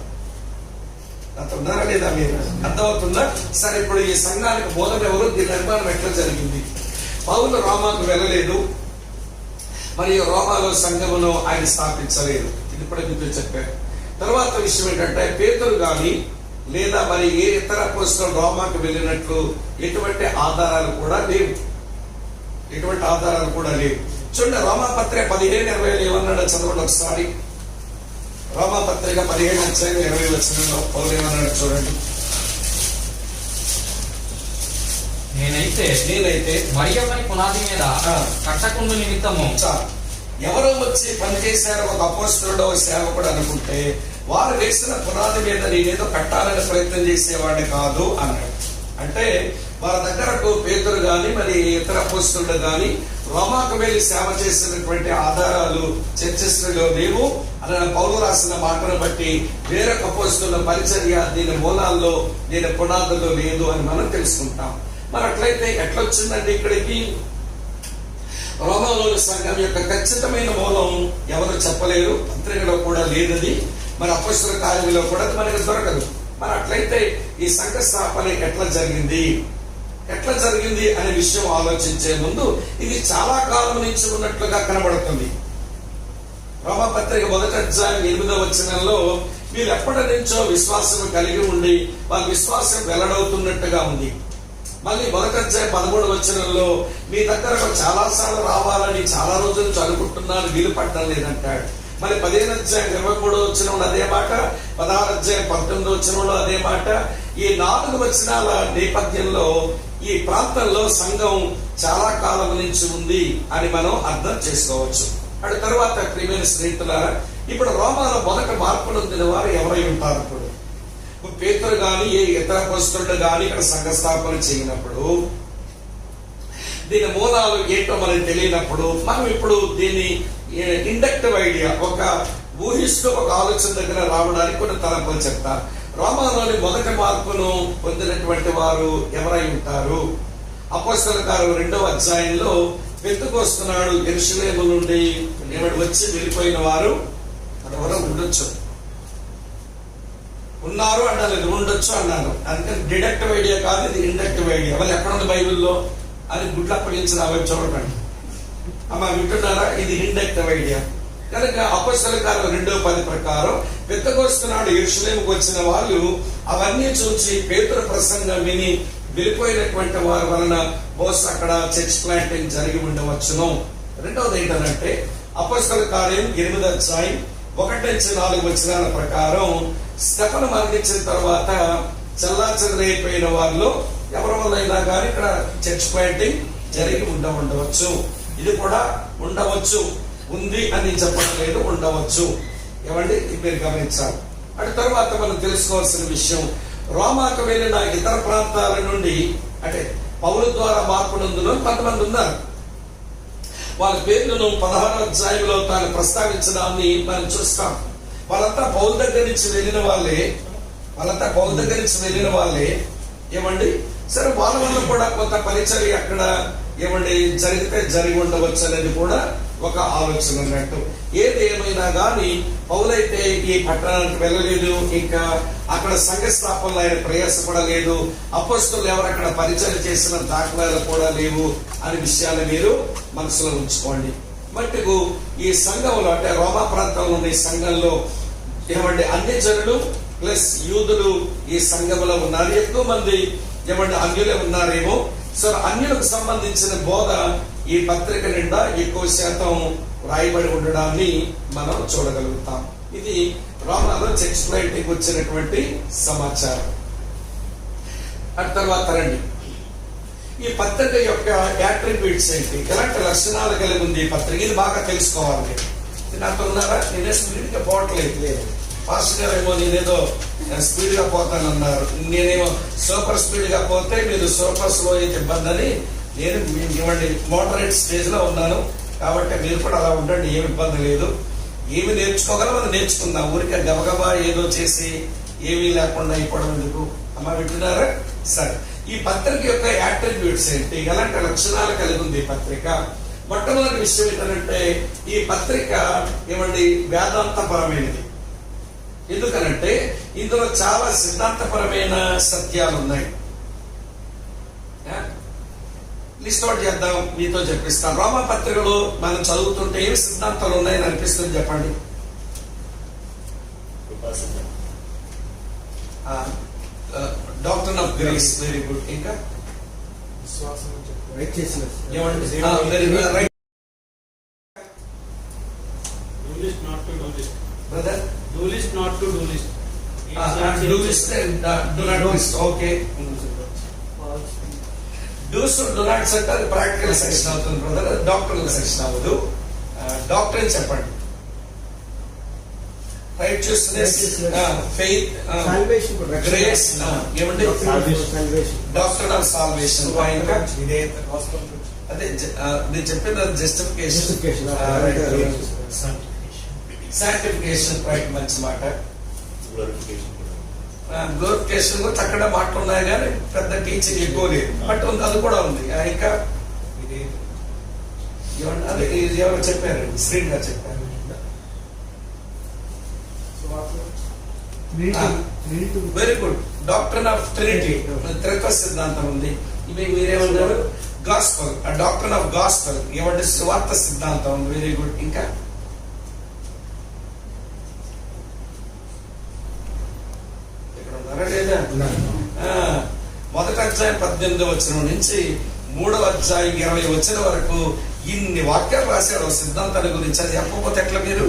ఉన్నారా లేదా మీరు అర్థమవుతుందా? సరే, ఇప్పుడు ఈ సంఘానికి మూలం ఎవరు, దీని నిర్మాణం ఎట్లా జరిగింది? పౌలు రోమాకు వెళ్ళలేదు, మరి రోమాలో సంఘమును ఆయన స్థాపించలేదు, ఇది కూడా మీకు చెప్పారు. తర్వాత విషయం ఏంటంటే పేతురు గాని లేదా మరి ఏ ఇతర అపోస్తలులు రోమాకు వెళ్ళినట్లు ఎటువంటి ఆధారాలు కూడా లేవు, ఎటువంటి ఆధారాలు కూడా లేవు. చూడండి రోమా పత్రిక 15:20 ఏమన్నాడో చదవండి ఒకసారి. రోమా పత్రిక 15:20 పౌలు ఏమన్నాడు చూడండి. నేనైతే మరియమ్మని పునాది మీద కట్టకుండా నిమిత్తము ఎవరో వచ్చి పనిచేశారు, ఒక అపోస్తలుడో సేవకుడు అనుకుంటే వారు వేసిన పునాది మీద నేనేదో కట్టాలని ప్రయత్నం చేసేవాడిని కాదు అన్నాడు. అంటే వారి దగ్గరకు పేతురు గాని మరి ఇతర అపోస్తలుడు గాని రోమాకు వెళ్లి సేవ చేసినటువంటి ఆధారాలు చర్చిలో లేవు అని పౌలు రాసిన మాటను బట్టి వేరొక అపోస్తలుల పరిచర్య దీని మూలాల్లో దీని పునాదుల్లో లేదు అని మనం తెలుసుకుంటాం. మరి అట్లయితే ఎట్లొచ్చిందండి ఇక్కడికి? రోమాలోని సంఘం యొక్క ఖచ్చితమైన మూలం ఎవరు చెప్పలేరు, పత్రికలో కూడా లేదది, మరి అపోస్తల కార్యంలో కూడా మనకి దొరకదు. మరి అట్లయితే ఈ సంఘ స్థాపన ఎట్లా జరిగింది అనే విషయం ఆలోచించే ముందు ఇది చాలా కాలం నుంచి ఉన్నట్లుగా కనబడుతుంది. రోమా పత్రిక 1:8 వీరు ఎప్పటి నుంచో విశ్వాసం కలిగి ఉండి వాళ్ళ విశ్వాసం వెల్లడవుతున్నట్టుగా ఉంది. మళ్ళీ 1:13 మీ దగ్గరకు చాలా సార్లు రావాలని చాలా రోజుల నుంచి అనుకుంటున్నాను, వీలు పట్టడం లేదంటాడు. మరి 15:23 అదే మాట, 16:19 అదే మాట. ఈ 4 వచనాల నేపథ్యంలో ఈ ప్రాంతంలో సంఘం చాలా కాలం నుంచి ఉంది అని మనం అర్థం చేసుకోవచ్చు. అటు తర్వాత ప్రియమైన స్నేహితులారా, ఇప్పుడు రోమాలో మొదట మార్పు నొందిన వారు ఎవరై ఉంటారు? ఇప్పుడు పేతురు గాని ఏ ఇతర అపోస్తలుడు గాని ఇక్కడ సంఘ స్థాపన చేయనప్పుడు దీని మూలాలు ఏంటో మనకి తెలియనప్పుడు మనం ఇప్పుడు దీన్ని ఇండక్టివ్ ఐడియా, ఒక ఊహిస్తూ ఒక ఆలోచన దగ్గర రావడానికి కొన్ని తలంపులు చెప్తారు. రోమాలోని మొదటి మార్పును పొందినటువంటి వారు ఎవరై ఉంటారు? అపోస్తలుల కార్యం 2వ పెంతెకొస్తున్నాడు యెరూషలేము నుండి వచ్చి వెళ్ళిపోయిన వారు ఎవరో ఉండొచ్చు, ఉన్నారు అనలేదు, ఉండొచ్చు అన్నాను. అందుకని డిడక్టివ్ ఐడియా కాదు, ఇది ఇండక్టివ్ ఐడియా. వాళ్ళు ఎక్కడుంది బైబిల్లో అని గుడ్లు అప్పగించిన అవి చూడకండి అమ్మ, వింటున్నారా? ఇది ఇండక్టివ్ ఐడియా కనుక అపోస్తలుల కార్యం 2:10 ప్రకారం పెంతెకొస్తున్నాడు యెరూషలేముకు వచ్చిన వాళ్ళు అవన్నీ చూసి పేతురు ప్రసంగం విని వెళ్ళిపోయినటువంటి వారి వలన బహుశా అక్కడ చర్చ్ ప్లాంటింగ్ జరిగి ఉండవచ్చును. రెండవది ఏంటంటే అపోస్తలుల కార్యం 8:1 1-4 వచనాల ప్రకారం స్టెఫను మరణించిన తర్వాత చెల్లాచెదరైపోయిన వారిలో ఎవరి వల్లైనా కానీ ఇక్కడ చర్చ్ ప్లాంటింగ్ జరిగి ఉండవచ్చు. ఇది కూడా ఉండవచ్చు, ఉంది అని చెప్పడం లేదు, ఉండవచ్చు. ఏమండి, ఇది మీరు గమనించాలి. అటు తర్వాత మనం తెలుసుకోవాల్సిన విషయం, రోమాకు వెళ్ళిన ఇతర ప్రాంతాల నుండి అంటే పౌలు ద్వారా మార్పు నందులో కొంతమంది ఉన్నారు. వాళ్ళ పేర్లను 16వ అధ్యాయంలో తాను ప్రస్తావించడాన్ని మనం చూస్తాం. వాళ్ళంతా పౌలు దగ్గర నుంచి వెళ్ళిన వాళ్ళే ఏమండి. సరే, వాళ్ళ వల్ల కూడా కొంత పరిచర్య అక్కడ ఏమండి జరిగి ఉండవచ్చు అనేది కూడా ఒక ఆలోచన అన్నట్టు. ఏది ఏమైనా గాని పౌలైతే ఈ పట్టణానికి వెళ్ళలేదు, ఇంకా అక్కడ సంఘ స్థాపనలో ఆయన ప్రయాసపడలేదు, అపోస్తలులు ఎవరు అక్కడ పరిచయం చేసిన దాఖలాలు కూడా లేవు అనే విషయాన్ని మీరు మనసులో ఉంచుకోండి. మట్టుకు ఈ సంఘంలో అంటే రోమా ప్రాంతంలో ఉన్న ఈ సంఘంలో ఏమంటే అన్ని జనులు ప్లస్ యూదులు ఈ సంఘంలో ఉన్నారు. ఎక్కువ మంది ఏమంటే అన్యులే ఉన్నారేమో. సో అన్యులకు సంబంధించిన బోధ ఈ పత్రిక నిండా ఎక్కువ శాతం రాయబడి ఉండడాన్ని మనం చూడగలుగుతాం. ఇది రోమాలో చర్చ్ ప్లాంటింగ్ వచ్చినటువంటి సమాచారం. అటు తర్వాత రండి, ఈ పత్రిక యొక్క యాట్రిబ్యూట్స్ ఏంటి, ఎలాంటి లక్షణాలు కలిగి ఉంది ఈ పత్రిక, ఇది బాగా తెలుసుకోవాలి. నాతో ఉన్నారా? నేనే స్పీడ్ గా పోవట్లేదు. ఫాస్ట్ గా ఏమో నేనేదో స్పీడ్ గా పోతానన్నారు, నేనేమో సూపర్ స్పీడ్ గా పోతే మీరు సూపర్ స్లో అయితే ఇబ్బంది అని నేను ఇవ్వండి మోడరేట్ స్టేజ్ లో ఉన్నాను. కాబట్టి మీరు కూడా అలా ఉండండి, ఏమి ఇబ్బంది లేదు. ఏమి నేర్చుకోగలం అది నేర్చుకుందాం. ఊరికే గబగబా ఏదో చేసి ఏమీ లేకుండా అయిపోవడం ఎందుకు? అమ్మ వింటున్నారా? సరే, ఈ పత్రిక యొక్క యాట్రిబ్యూట్స్ ఏంటి, ఎలాంటి లక్షణాలు కలిగి ఉంది ఈ పత్రిక? మొట్టమొదటి విషయం ఏంటంటే ఈ పత్రిక ఏమండి వేదాంతపరమైనది. ఎందుకనంటే ఇందులో చాలా సిద్ధాంతపరమైన సత్యాలు ఉన్నాయి. లిస్ట్ అవుట్ చేద్దాం, మీతో చెప్పిస్తాను. రోమా పత్రికలో మనం చదువుతుంటే ఏమి సిద్ధాంతాలు ఉన్నాయని అనిపిస్తుంది చెప్పండి. Doctor of grace, very good. ఇంకా ఏమండి? Brother, do list, not to do list. do list and do not list. Okay. Do's and do nots అంటే అది ప్రాక్టికల్ సెక్షన్ అవుతుంది బ్రదర్, డాక్టరల్ సెక్షన్ అవ్వదు. డాక్టర్ అని చెప్పండి. righteousness, faith, grace, ఏమండి? Doctor of salvation. అదే నేను చెప్పిన జస్టిఫికేషన్, సాంటిఫికేషన్, రైట్, మంచి మాట. గ్లోరిఫికేషన్ గురించి అక్కడ మాటలు ఉన్నాయి కానీ పెద్ద టీచింగ్ ఎక్కువ లేదు, బట్ అది కూడా ఉంది. ఇంకా అది ఎవరు చెప్పారు? శ్రీని గారు చెప్పారు. Very good. Doctrine of Trinity, త్రిత్వ సిద్ధాంతం ఉంది. ఇవి మీరేమన్నారు? గాస్పల్, డాక్టర్ ఆఫ్ గాస్పల్, ఏమంటే స్వార్థ సిద్ధాంతం ఉంది. Very good. ఇంకా మొదటి అధ్యాయం 18వ వచనం నుంచి 3వ అధ్యాయం 20వ వచనం వరకు ఇన్ని వాక్యాలు రాశాడు సిద్ధాంతాల గురించి. అది చెప్పకపోతే ఎట్లా మీరు?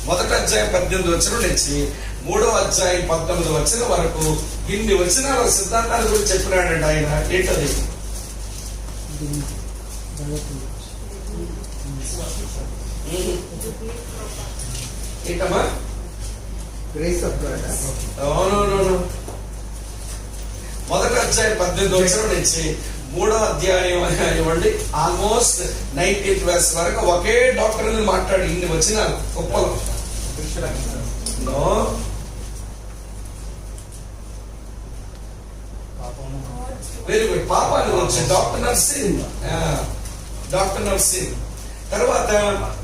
మొదటి అధ్యాయం 18వ వచనం నుంచి 3వ అధ్యాయం 19వ వచనం వరకు ఇన్ని వచనాల సిద్ధాంతాల గురించి చెప్పినాడండి ఆయన. ఏంటది? ఏంటమ్మా? మొదటి అధ్యాయం 18వ వచనం నుంచి 3వ అధ్యాయం ఇవ్వండి ఆల్మోస్ట్ 19th verse వరకు ఒకే డాక్టర్ మాట్లాడి ఇన్ని వచ్చినారు గొప్పలు. Very good. పాపాల గురించి doctor of sin, doctor of sin. తర్వాత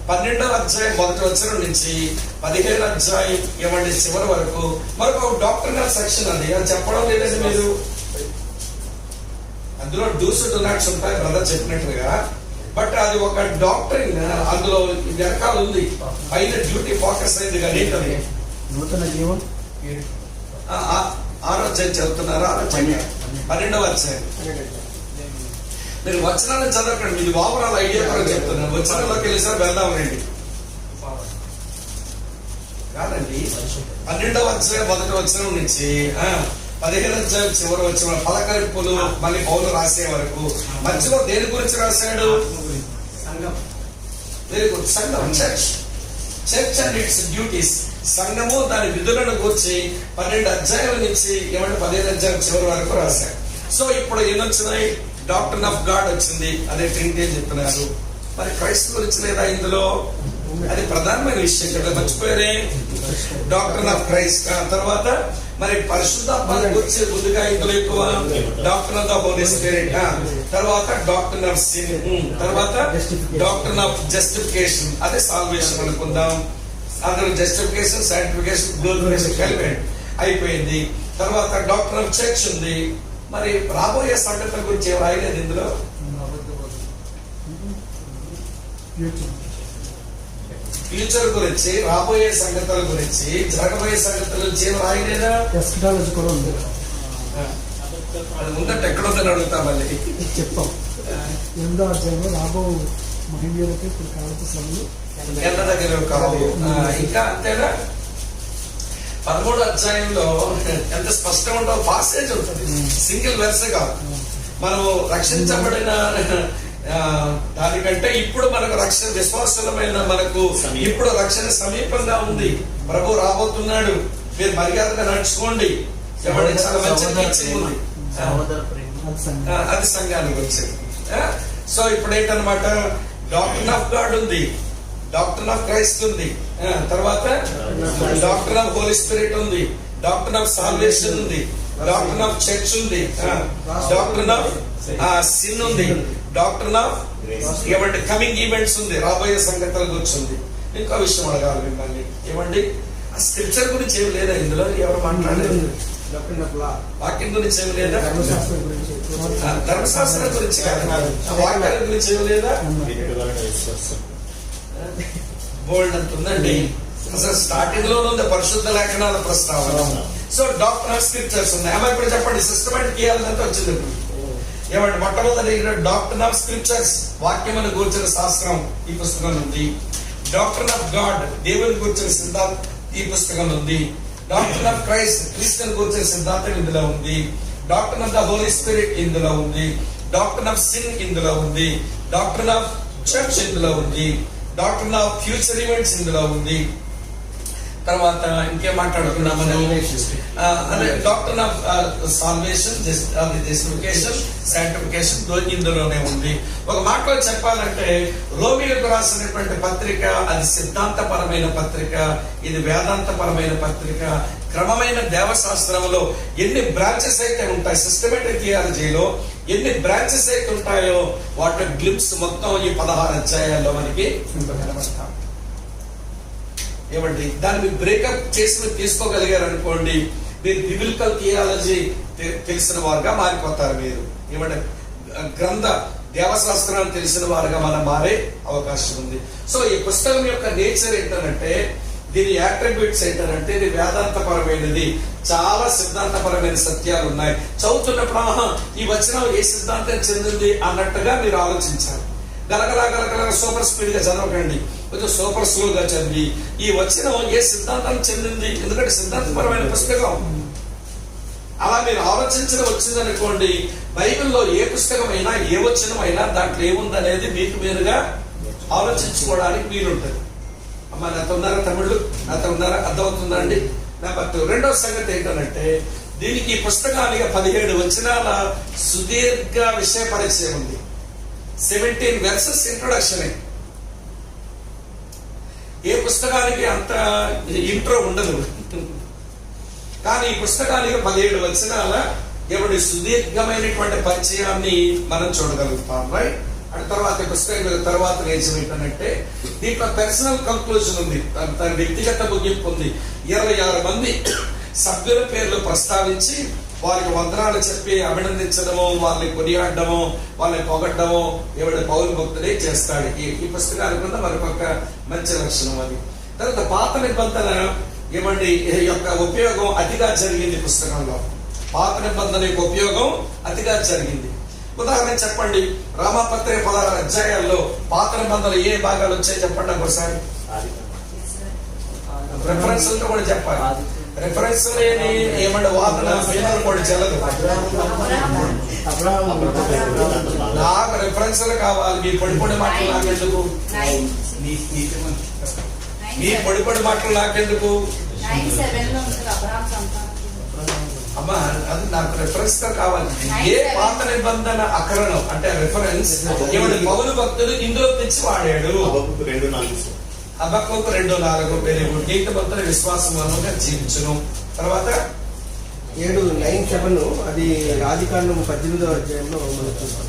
12వ అధ్యాయం 1వ వచనం నుంచి 15వ అధ్యాయం ఏమండి చివరి వరకు మరొక డాక్టర్ ఆఫ్ సెక్షన్ అది. అది చెప్పడం లేదండి మీరు. అందులో డూస్ డు నాట్స్ ఉంటాయి బ్రదర్ చెప్పినట్లుగా, బట్ అది ఒక డాక్టరింగ్ అందులో వెనకాల ఉంది. పైన డ్యూటీ ఫోకస్ అయింది కానీ ఏంటది? నూతన జీవం 6వ అధ్యాయం చదువుతున్నారా? 12వ అధ్యాయం. మీరు వచనాలను చదవకండి, ఇది ఓవరాల్ ఐడియా కూడా చెప్తున్నాను. వచనంలోకి వెళ్ళేసారి వెళ్దాం రండి. కాదండి, 12వ అధ్యాయం 1వ వచనం నుంచి 15వ అధ్యాయం చివరి వచ్చిన పలకరింపులు మళ్ళీ పౌలు రాసే వరకు మధ్యలో దేని గురించి రాశాడు? సంఘం. Very good. సంఘం, చర్చ్ అండ్ ఇట్స్ డ్యూటీస్. సంఘము దాని విధులను గురించి 12 అధ్యాయుల నుంచి 15 అధ్యాయం చివరి వరకు రాశాడు. సో ఇప్పుడు ఏమొచ్చినాయి? డాక్టర్ ఆఫ్ గాడ్ వచ్చింది, అదే ట్రినిటీ అని చెప్తున్నారు. మరి క్రైస్తవ గురించి లేదా ఇందులో? అది ప్రధానమైన విషయం కదా, మర్చిపోయారే. డాక్టర్ ఆఫ్ క్రైస్ట్ తర్వాత మరి పరిశుద్ధాత్మ గురించి ముందుగా ఇందులో ఎక్కువ doctrine of the Holy Spirit, తర్వాత డాక్టర్ ఆఫ్ సిన్, తర్వాత డాక్టర్ ఆఫ్ జస్టిఫికేషన్, అదే సాల్వేషన్ అనుకుందాం. అందులో జస్టిఫికేషన్, సాంటిఫికేషన్, గ్లోరిఫికేషన్ కలిపి అయిపోయింది. తర్వాత డాక్టర్ ఆఫ్ చర్చ్ ఉంది. మరి రాబోయే సంగతుల గురించి ఏం రాయలేదు ఇందులో. ఫ్యూచర్ గురించి, రాబోయే సంగతుల గురించి, జరగబోయే సంగతుల గురించి ఏం రాయలేదా? ఎస్కటాలజీ కూడా ఉంది. అది ఉందంటే ఎక్కడుందని అడుగుతా మళ్ళీ చెప్తాం. 8వ అధ్యాయంలో రాబో మహిళలకు ఇప్పుడు కావాల్సిన సమయంలో ఎంత దగ్గర కావు. ఇంకా అంతేనా? 13వ అధ్యాయంలో ఎంత స్పష్టంగా ఉండో పాసేజ్ ఉంటుంది, సింగిల్ వెర్స్ కాదు. మనము రక్షించబడిన దానికంటే ఇప్పుడు మనకు రక్షణ విశ్వాసమైన మనకు ఇప్పుడు రక్షణ సమీపంగా ఉంది. ప్రభు రాబోతున్నాడు, మీరు మర్యాదగా నడుచుకోండి. ఎవరికి చాలా మంచి టీచింగ్ ఉంది, అది సంఘానికి వచ్చింది. సో ఇప్పుడు ఏంటన్నమాట, డాక్టర్ ఆఫ్ గాడ్ ఉంది, డాక్టర్ ఆఫ్ క్రైస్ట్ ఉంది, తర్వాత డాక్టర్ ఆఫ్ హోలీ స్పిరిట్ ఉంది, డాక్టర్ ఆఫ్ సాల్వేషన్ ఉంది, డాక్టర్ ఆఫ్ చర్చ్ ఉంది, డాక్టర్ ఆఫ్ సిన్ ఉంది, డాక్టర్ ఆఫ్ ఏమంటే కమింగ్ ఈవెంట్స్ ఉంది, రాబోయే సంగతుల గురించి ఉంది. ఇంకో విషయం అడగాలి మిమ్మల్ని, ఏమండి ఆ స్క్రిప్చర్ గురించి ఏమి లేదా ఇందులో? ఎవరు మాట్లాడలేదు? వాక్యం గురించి ఏమి లేదా? ధర్మశాస్త్రం గురించి కాదు, వాక్యాల గురించి ఏమి లేదా? బోల్డ్ అంత ఉందండి. అసలు స్టార్టింగ్ లో ఉంది పరిశుద్ధ లేఖనాల ప్రస్తావన. సో డాక్టర్ ఆఫ్ స్క్రిప్చర్స్ ఉన్నాయి. అమ్మ ఇప్పుడు చెప్పండి, సిస్టమేటిక్ ఇవ్వాలంతా వచ్చింది. ఏమంటే మొట్టమొదటి డాక్టర్ ఆఫ్ స్క్రిప్చర్స్, వాక్యమును గూర్చిన శాస్త్రం ఈ పుస్తకం ఉంది. డాక్టర్ ఆఫ్ గాడ్, దేవుని గూర్చిన సిద్ధాంతం ఈ పుస్తకం ఉంది. డాక్టర్ ఆఫ్ క్రైస్ట్, క్రీస్తుని గూర్చిన సిద్ధాంతం ఇందులో ఉంది. Doctrine of the Holy Spirit ఇందులో ఉంది. డాక్టర్ ఆఫ్ సిన్ ఇందులో ఉంది. డాక్టర్ ఆఫ్ చర్చ్ ఇందులో ఉంది. డాక్టర్ ఆఫ్ ఫ్యూచర్ ఈవెంట్స్ ఇందులో ఉంది. తర్వాత ఇంకేం మాట్లాడుకున్నాం మనం? అదే doctor of salvation, justification, sanctification ఇందులోనే ఉంది. ఒక మాటలో చెప్పాలంటే రోమిలకు రాసినటువంటి పత్రిక అది సిద్ధాంతపరమైన పత్రిక, ఇది వేదాంతపరమైన పత్రిక. క్రమమైన దేవశాస్త్రంలో ఎన్ని బ్రాంచెస్ అయితే ఉంటాయి, సిస్టమేటిక్ థియాలజీలో ఎన్ని బ్రాంచెస్ అయితే ఉంటాయో వాటి గ్లిప్స్ మొత్తం ఈ 16 అధ్యాయాల్లో మనకి కనబడతాం. ఏమండి దాన్ని బ్రేకప్ చేసి మీరు తీసుకోగలిగారు అనుకోండి, మీరు బిబిలికల్ థియాలజీ తెలిసిన వారుగా మారిపోతారు. మీరు ఏమంటే గ్రంథ దేవశాస్త్రాన్ని తెలిసిన వారుగా మనం మారే అవకాశం ఉంది. సో ఈ పుస్తకం యొక్క నేచర్ ఏంటంటే, దీని యాట్రిబ్యూట్స్ ఏంటంటే ఇది వేదాంతపరమైనది, చాలా సిద్ధాంతపరమైన సత్యాలు ఉన్నాయి. చదువుతున్నప్పుడు ఈ వచనం ఏ సిద్ధాంతం చెందింది అన్నట్టుగా మీరు ఆలోచించాలి. గలగల సూపర్ స్పీడ్ గా చదవకండి, కొంచెం సూపర్ స్లోగా చదివి ఈ వచనం ఏ సిద్ధాంతానికి చెందింది, ఎందుకంటే సిద్ధాంతపరమైన పుస్తకం. అలా మీరు ఆలోచించడం వచ్చిందనుకోండి, బైబిల్లో ఏ పుస్తకం అయినా ఏ వచనం అయినా దాంట్లో ఏముందనేది మీకు మీరుగా ఆలోచించుకోవడానికి వీలుంటుంది. అమ్మ నాతో ఉన్నారా తమిళు? నాతో ఉన్నారా? అర్థమవుతుందా అండి? రెండవ సంగతి ఏంటంటే, దీనికి పుస్తకానికి 17 వచనాల సుదీర్ఘ విషయ పరిచయం ఉంది. 17 వెర్సెస్ ఇంట్రొడక్షన్. ఏ పుస్తకానికి అంత ఇంట్రో ఉండదు, కానీ ఈ పుస్తకానికి 17 వచనాల ఎవరి సుదీర్ఘమైనటువంటి పరిచయాన్ని మనం చూడగలుగుతాం. రైట్? అండ్ తర్వాత పుస్తకం తర్వాత నేర్చు ఏంటంటే, దీంట్లో పర్సనల్ కంక్లూజన్ ఉంది, తన వ్యక్తిగత ముగింపు ఉంది. 26 మంది సభ్యుల పేర్లు ప్రస్తావించి వారికి వందనాలు చెప్పి అభినందించడము, వాళ్ళని కొనియాడము, వాళ్ళని పొగడ్డము ఎవరి పౌరు భక్తుడే చేస్తాడు. ఈ పుస్తకానికి ఉన్న మరొక మంచి లక్షణం అది. తర్వాత పాత నిబంధన ఏమండి యొక్క ఉపయోగం అతిగా జరిగింది పుస్తకంలో. పాత నిబంధన యొక్క ఉపయోగం అతిగా జరిగింది. ఉదాహరణ చెప్పండి, రామపత్రిక 16 అధ్యాయాల్లో పాత నిబంధనలు ఏ భాగాలు వచ్చాయి చెప్పండి ఒకసారి. రెఫరెన్స్ ఉంటే కూడా చెప్పాలి. రెఫరెన్స్ లేని ఏమంటే వాదన వేదన కూడా చెల్లదు. నాకు రెఫరెన్స్ కావాలి. మీ పొడి మాటలు నాకెందుకు? మీ పొడి మాటలు నాకెందుకు? అమ్మా అది నాకు రెఫరెన్స్ గా కావాలి. ఏ పాత నిబంధన అకరణం అంటే రెఫరెన్స్ ఏమంటే పౌలు భక్తుడు ఇందులో తెచ్చి వాడాడు. హబక్కూకు 2:4 వెరీ గుడ్. నీతిమంతుల విశ్వాసముగా జీవించును. తర్వాత 7:9-7 అది ఆదికాండం 18వ అధ్యాయంలో మనం చూస్తాం.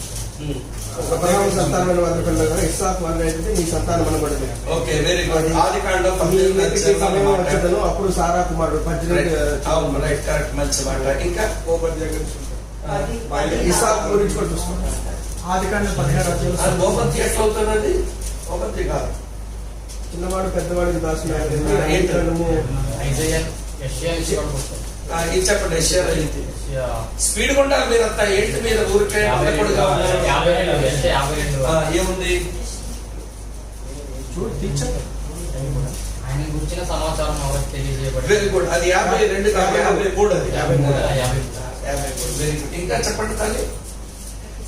అబ్రహాము సంతానమైన వారి పిల్లగా ఇస్సాకు అన్నది నీ సంతానం అనబడింది. Okay very good. ఆదికాండం 18 అప్పుడు సారా కుమారుడు 18 రైట్ కరెక్ట్ మంచి మాట. ఇంకా ఇస్సాకు గురించి కూడా చూస్తాం. ఆదికాండం 17వ అధ్యాయం అది బహుమతి ఎట్లా అవుతున్నది? బహుమతి కాదు. చిన్నవాడు పెద్దవాడికి దాసుడు. ఇది చెప్పండి. స్పీడ్ ఉండాలి మీరంతా. ఏంటి మీరు ఊరికే ఏముంది చూడు టీచర్ ఆయన గురించిన సమాచారం అవరికి తెలియజేయబడింది. Very good. అది 52 కాదు 53. అది 53 వెరీ గుడ్. ఇంకా చెప్పండి తల్లి.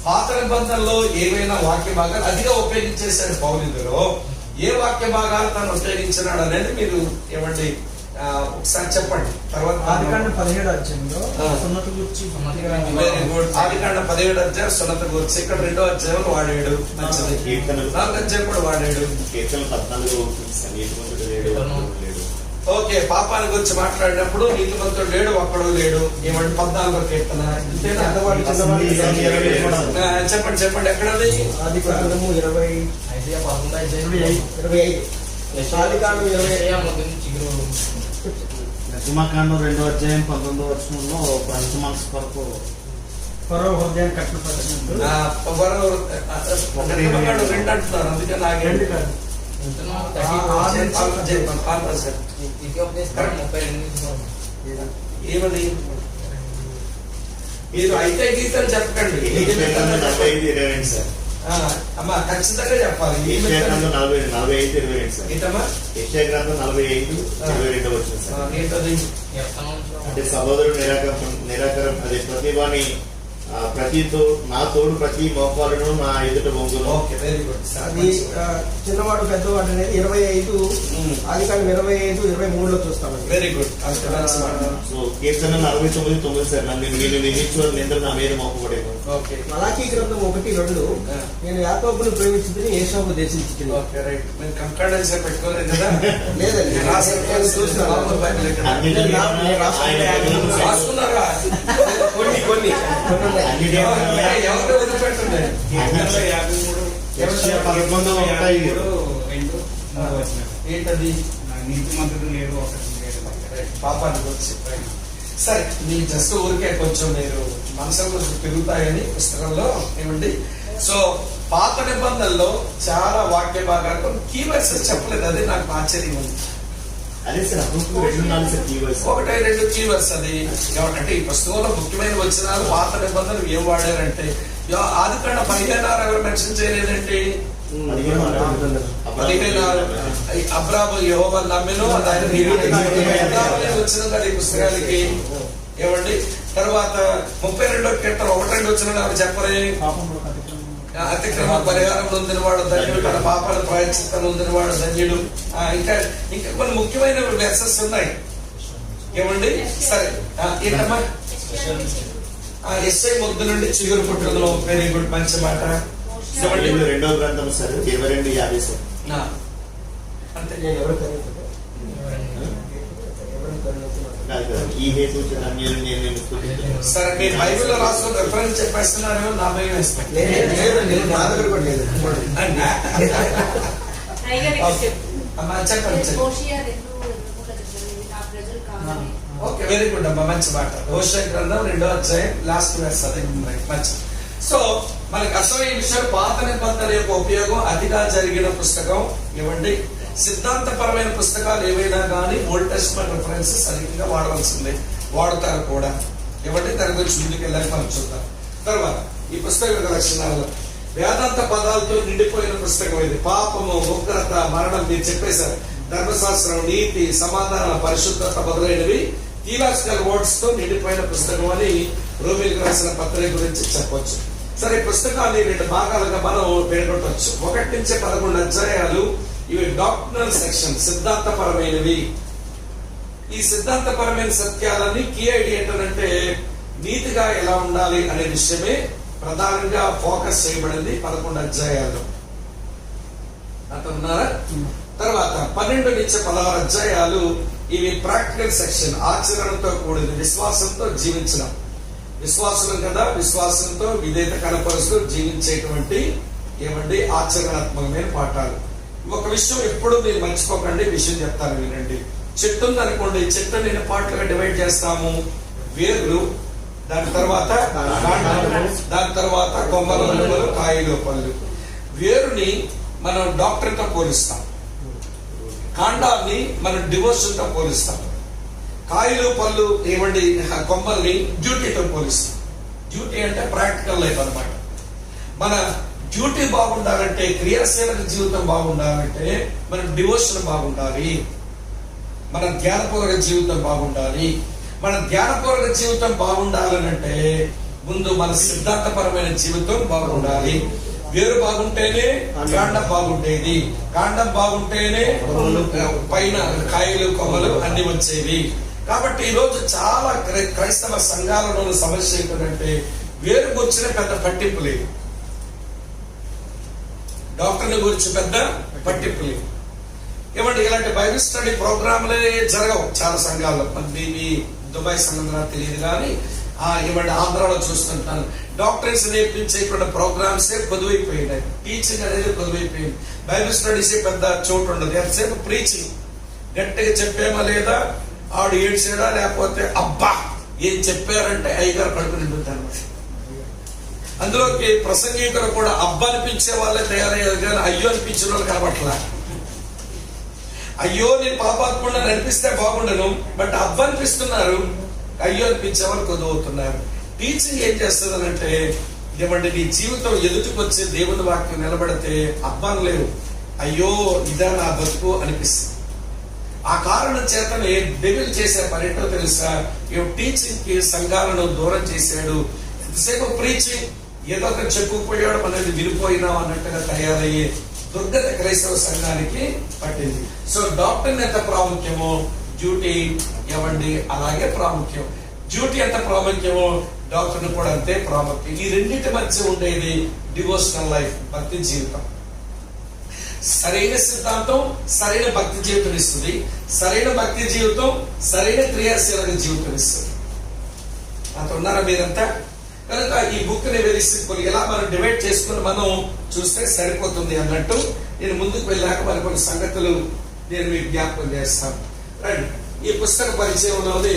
పాత నిబంధనలో ఏవైనా వాక్య భాగాలు అదిగా ఉపయోగించేశాడు పౌలు. ఇందులో ఏ వాక్య భాగాలు తాను ఉపయోగించినాడు అనేది మీరు ఏమండి ఒకసారి చెప్పండి. తర్వాత ఆదికాండం 17వ అధ్యాయంలో సున్నతి గురించి వెరీ గుడ్. ఆదికాండం 17వ అధ్యాయం సున్నతి గురించి. ఇక్కడ 2వ అధ్యాయం వాడాడు. మంచిది. 4వ అధ్యాయం కూడా వాడాడు. ఓకే. పాపాల గురించి మాట్లాడినప్పుడు నీతిమంతుడు లేడు ఒక్కడు లేడు. ఏమంటే 14వ కీర్తన. చెప్పండి ఎక్కడది? ఆదికాండము 25. ఆదికాండం 20. నిర్గమకాండం 2వ అధ్యాయం 19వ వచనంలో మంచి మనసు కొరకు పరో హృదయాన్ని కట్టుపట్టినట్టు 2 అంటున్నారు. అందుకే నాకు 2 కాదు. ఏమని మీరు అయితే గీతలు చెప్పకండి. అమ్మా ఖచ్చితంగా చెప్పాలి. ఏంటమ్మా అంటే సహోదరుడు నిరాకరం అదే ప్రతిభాని నా తోడు ప్రతి మోకాలను నా ఎదుట బొంగును. Okay very good. అది చిన్నవాడు పెద్దవాడు అనేది 25. ఆదికాండం 25-23లో చూస్తామండి. Very good. సో కీర్తన 49:9 సార్. నేను నియమించిన నింద నా మీద మోపబడేది. ఓకే. మలాకీ గ్రంథం 1:2 నేను యాకోబును ప్రేమించుకుని ఏసావును దేశించుకుని. Okay right. మీరు కంకాడెన్స్ పెట్టుకోలేదు కదా? లేదండి రాసుకున్నారా? కొన్ని ఎవరు వదిలిపెట్టండి. 11 ఏంటది? నీతిమంతుడు లేడు ఒకటి పాపాన్ని గురించి. సరే మీ జస్ట్ ఊరికే కొంచెం మీరు మనసులో కొంచెం పెరుగుతాయని పుస్తకంలో ఏమండి. సో పాత నిబంధనలో చాలా వాక్య భాగాలు కీవర్డ్స్ చెప్పలేదు. అది నాకు ఆశ్చర్యం ఉంది. అదే సార్ 1-2 కీవర్డ్స్. అది అంటే ఈ పుస్తకంలో ముఖ్యమైన వచనాలు పాత నిబంధనలు ఏం వాడారంటే ఆదికాండం 15 ఎవరు మెన్షన్ చేయలేదంటే 15 అబ్రాము యెహోవాను నమ్మెను ఆయన వచ్చిన కదా ఈ పుస్తకానికి. ఏమండి తర్వాత 32వ కీర్తన 1-2 వచ్చిన ఎవరు చెప్పరే? అతిక్రమ పరిహారం పొందిన వాడు ధన్యుడు, తన పాపాల ప్రాయశ్చిత్తం పొందిన వాడు ధన్యుడు. ఇంకా కొన్ని ముఖ్యమైన వెర్సెస్ ఉన్నాయి. ఏమండి సరే ఏంటమ్మా? ఎస్ఐ ముద్దు నుండి చిగురు పుట్టుకలో. వెరీ గుడ్ మంచి మాట. 2వ గ్రంథం సార్ 22:50 సార్. అంతే. నేను ఎవరు తెలియదు. ఈ హేతు నేను సరే మీరు బైబిల్లో రాసుకుని రెఫరెన్స్ చెప్పేస్తున్నారు. నా భయం వేస్తాను. నా దగ్గర కూడా లేదు. అమ్మా చెప్పండి. ఓకే వెరీ గుడ్ అమ్మా మంచి మాట. హోషేయ గ్రంథం 2వ అధ్యాయం లాస్ట్ వెర్స్. అదే మంచి. సో మనకు అసలైన విషయం పాత నిబంధనల యొక్క ఉపయోగం అతిగా జరిగిన పుస్తకం. ఏమండి సిద్ధాంతపరమైన పుస్తకాలు ఏవైనా కానీ ఓల్డ్ టెస్ట్మెంట్ రిఫరెన్సెస్ అధికంగా వాడవలసిందే, వాడతారు కూడా. ఏమంటే దాని గురించి ముందుకు వెళ్ళాలి మనం చూద్దాం. తర్వాత ఈ పుస్తకం యొక్క లక్షణాలు వేదాంత పదాలతో నిండిపోయిన పుస్తకం ఇది. పాపము, ఉగ్రత, మరణం మీరు చెప్పేశారు. ధర్మశాస్త్రం, నీతి, సమాధాన, పరిశుద్ధత మొదలైనవి థియలాజికల్ వర్డ్స్ తో నిండిపోయిన పుస్తకం అని రోమిలకు రాసిన పత్రిక గురించి చెప్పొచ్చు. సరే, పుస్తకాన్ని 2 భాగాలుగా మనం పేర్కొట్టవచ్చు. 1 నుంచి 11 అధ్యాయాలు ఇవి డాక్టరల్ సెక్షన్, సిద్ధాంతపరమైనవి. ఈ సిద్ధాంతపరమైన సత్యాలన్నీ కీ ఐడియా ఏంటంటే నీతిగా ఎలా ఉండాలి అనే విషయమే ప్రధానంగా ఫోకస్ చేయబడింది 11 అధ్యాయాల్లో. అర్థమన్నారా? తర్వాత 12 నుంచి 16 అధ్యాయాలు ఇవి ప్రాక్టికల్ సెక్షన్, ఆచరణతో కూడింది, విశ్వాసంతో జీవించడం. విశ్వాసం కదా, విశ్వాసంతో విధేయత కనపరుస్తూ జీవించేటువంటి ఆచరణాత్మకమైన పాఠాలు. ఒక విషయం ఎప్పుడు మీరు మర్చిపోకండి, విషయం చెప్తాను వినండి. చెట్టు ఉందనుకోండి, చెట్టుని ఎన్ని పార్ట్లుగా డివైడ్ చేస్తాము? వేర్లు, దాని తర్వాత కాండం, దాని తర్వాత కొమ్మలు, మొలకలు, కాయలు, పళ్ళు. వేరుని మనం డాక్టర్తో పోలిస్తాం, కాండాన్ని మనం డివోషన్ తో పోలిస్తాం, కాయలు పళ్ళు కొమ్మల్ని డ్యూటీతో పోలిస్తాం. డ్యూటీ అంటే ప్రాక్టికల్ లైఫ్ అన్నమాట. మన డ్యూటీ బాగుండాలంటే, క్రియాశీలక జీవితం బాగుండాలంటే మన డివోషన్ బాగుండాలి, మన ధ్యానపూర్వక జీవితం బాగుండాలి. మన ధ్యానపూర్వక జీవితం బాగుండాలనంటే ముందు మన సిద్ధాంతపరమైన జీవితం బాగుండాలి. వేరు బాగుంటేనే కాండం బాగుంటేది, కాండం బాగుంటేనే పైన కాయలు, కొమ్మలు అన్ని వచ్చేవి. కాబట్టి ఈ రోజు చాలా క్రైస్తవ సంఘాలలోని సమస్య ఏంటంటే వేరు గురించిన పెద్ద పట్టింపు లేదు, డాక్టర్ని గురించి పెద్ద పట్టింపు లేదు. ఇలాంటి బైబిల్ స్టడీ ప్రోగ్రాంలే జరగవు చాలా సంఘాల్లో. దీన్ని దుబాయ్ సంఘం తెలియదు కానీ ఆంధ్రాలో చూస్తుంటాను. డాక్టర్స్ నేర్పించేటువంటి ప్రోగ్రామ్స్ కొదువైపోయినాయి, టీచింగ్ అనేది కొదువైపోయింది. బైబిల్ స్టడీస్ పెద్ద చోటు ఉండదు, ఎంతసేపు ప్రీచింగ్. గట్టిగా చెప్పేమా లేదా, ఆవిడ ఏడ్చేడా, లేకపోతే అబ్బా ఏం చెప్పారంటే అయ్యగారు కడుపు నిండుతాను. అందులోకి ప్రసంగికులు కూడా అబ్బా అనిపించే వాళ్ళే తయారయ్యారు కానీ అయ్యో అనిపించిన వాళ్ళు కనబట్లా. అయ్యో నేను పాపాత్ముడా నడిపిస్తే బాగుండను, బట్ అబ్బా అనిపిస్తున్నారు, అయ్యో అనిపించే వాళ్ళు కొద్దువుతున్నారు. టీచింగ్ ఏం చేస్తుందనంటే నీ జీవితం ఎదుటికొచ్చే దేవుని వాక్యం నిలబడితే అబ్బాను లేవు, అయ్యో ఇదా నా బతుకు అనిపిస్తుంది. ఆ కారణం చేతనే డెవిల్ చేసే పని ఏంటో తెలుసా? టీచింగ్ కి సంఘాలను దూరం చేశాడు. ఎంతసేపు ప్రీచింగ్, ఏదో ఒక చెప్పుకుపోయాడు అనేది వినిపోయినాం అన్నట్టుగా తయారయ్యే దుర్గత క్రైస్తవ సంఘానికి పట్టింది. సో డాక్టర్ ఎంత ప్రాముఖ్యమో డ్యూటీ అలాగే ప్రాముఖ్యం. డ్యూటీ ఎంత ప్రాముఖ్యమో డాక్టర్ కూడా అంతే ప్రాముఖ్యం. ఈ రెండింటి మధ్య ఉండేది డివోషనల్ లైఫ్, భక్తి జీవితం. సరైన సిద్ధాంతం సరైన భక్తి జీవితం ఇస్తుంది, సరైన భక్తి జీవితం సరైన క్రియాశీలక జీవితం ఇస్తుంది. అంత ఉన్నారా మీరంతా? కనుక ఈ బుక్ ని వెరీ సింపుల్, ఇలా మనం డివైడ్ చేసుకుని మనం చూస్తే సరిపోతుంది అన్నట్టు నేను ముందుకు వెళ్ళాక మరి కొన్ని సంగతులు నేను మీకు జ్ఞాపకం చేస్తాను. రైట్, ఈ పుస్తక పరిచయంలోని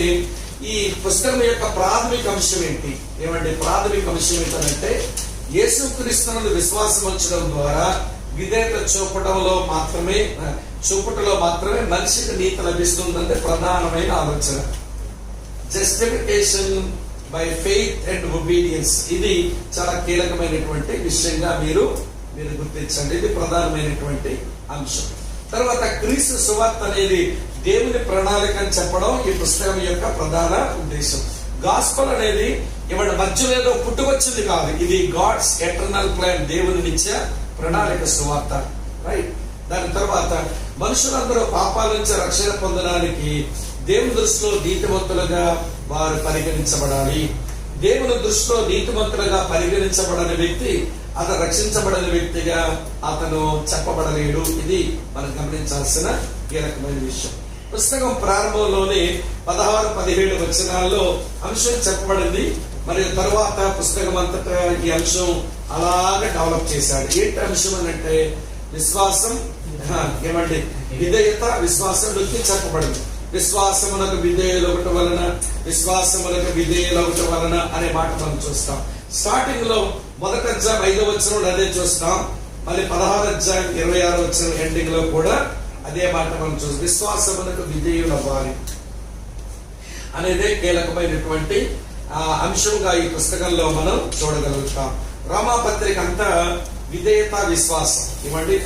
ఈ పుస్తకం యొక్క ప్రాథమిక అంశం ఏంటి? ప్రాథమిక అంశం ఏంటంటే యేసుక్రీస్తునందు విశ్వాసం ఉంచడం ద్వారా విధేయత చూపటంలో మాత్రమే మనిషికి నీతి లభిస్తుందంటే ప్రధానమైన ఆలోచన. Justification by faith and obedience, ఇది చాలా కీలకమైనటువంటి విషయంగా మీరు గుర్తించండి. ఇది ప్రధానమైనటువంటి అంశం. తర్వాత క్రీస్తు సువార్త అనేది దేవుని ప్రణాళిక అని చెప్పడం ఈ పుస్తకం యొక్క ప్రధాన ఉద్దేశం. గాస్పల్ అనేది మధ్యలో ఏదో పుట్టుకొచ్చింది కాదు, ఇది గాడ్స్ ఎటర్నల్ ప్లాన్, దేవుని నిత్య ప్రణాళిక సువార్త. రైట్. దాని తర్వాత మనుషులందరూ పాపాల నుంచి రక్షణ పొందడానికి దేవుని దృష్టిలో నీతిమంతులుగా వారు పరిగణించబడాలి. దేవుని దృష్టిలో నీతిమంతులుగా పరిగణించబడని వ్యక్తి అతను రక్షించబడని వ్యక్తిగా అతను చెప్పబడలేడు. ఇది మనం గమనించాల్సిన కీలకమైన విషయం. పుస్తకం ప్రారంభంలోనే 16-17 వచనాల్లో అంశం చెప్పబడింది. మరియు తరువాత పుస్తకం అంతటా ఈ అంశం అలాగే డెవలప్ చేశాడు. ఏంటి అంశం అంటే విశ్వాసం, విధేయత, విశ్వాసం నొక్కి చెప్పబడింది. విశ్వాసమునకు విధేయులొకటి వలన, విశ్వాసమునకు విధేయులొకటి వలన అనే మాట మనం చూస్తాం. స్టార్టింగ్ లో 1వ అధ్యాయం 5వ వచనంలో అదే చూస్తాం. మళ్ళీ 16వ అధ్యాయం 26వ వచనం ఎండింగ్ లో కూడా అదే మాట మనం చూస్తాం. విశ్వాసమునకు విధేయులవ్వాలి అనేదే కీలకమైనటువంటి అంశంగా ఈ పుస్తకంలో మనం చూడగలుగుతాం. రోమా పత్రిక అంతా విధేయత, విశ్వాసం,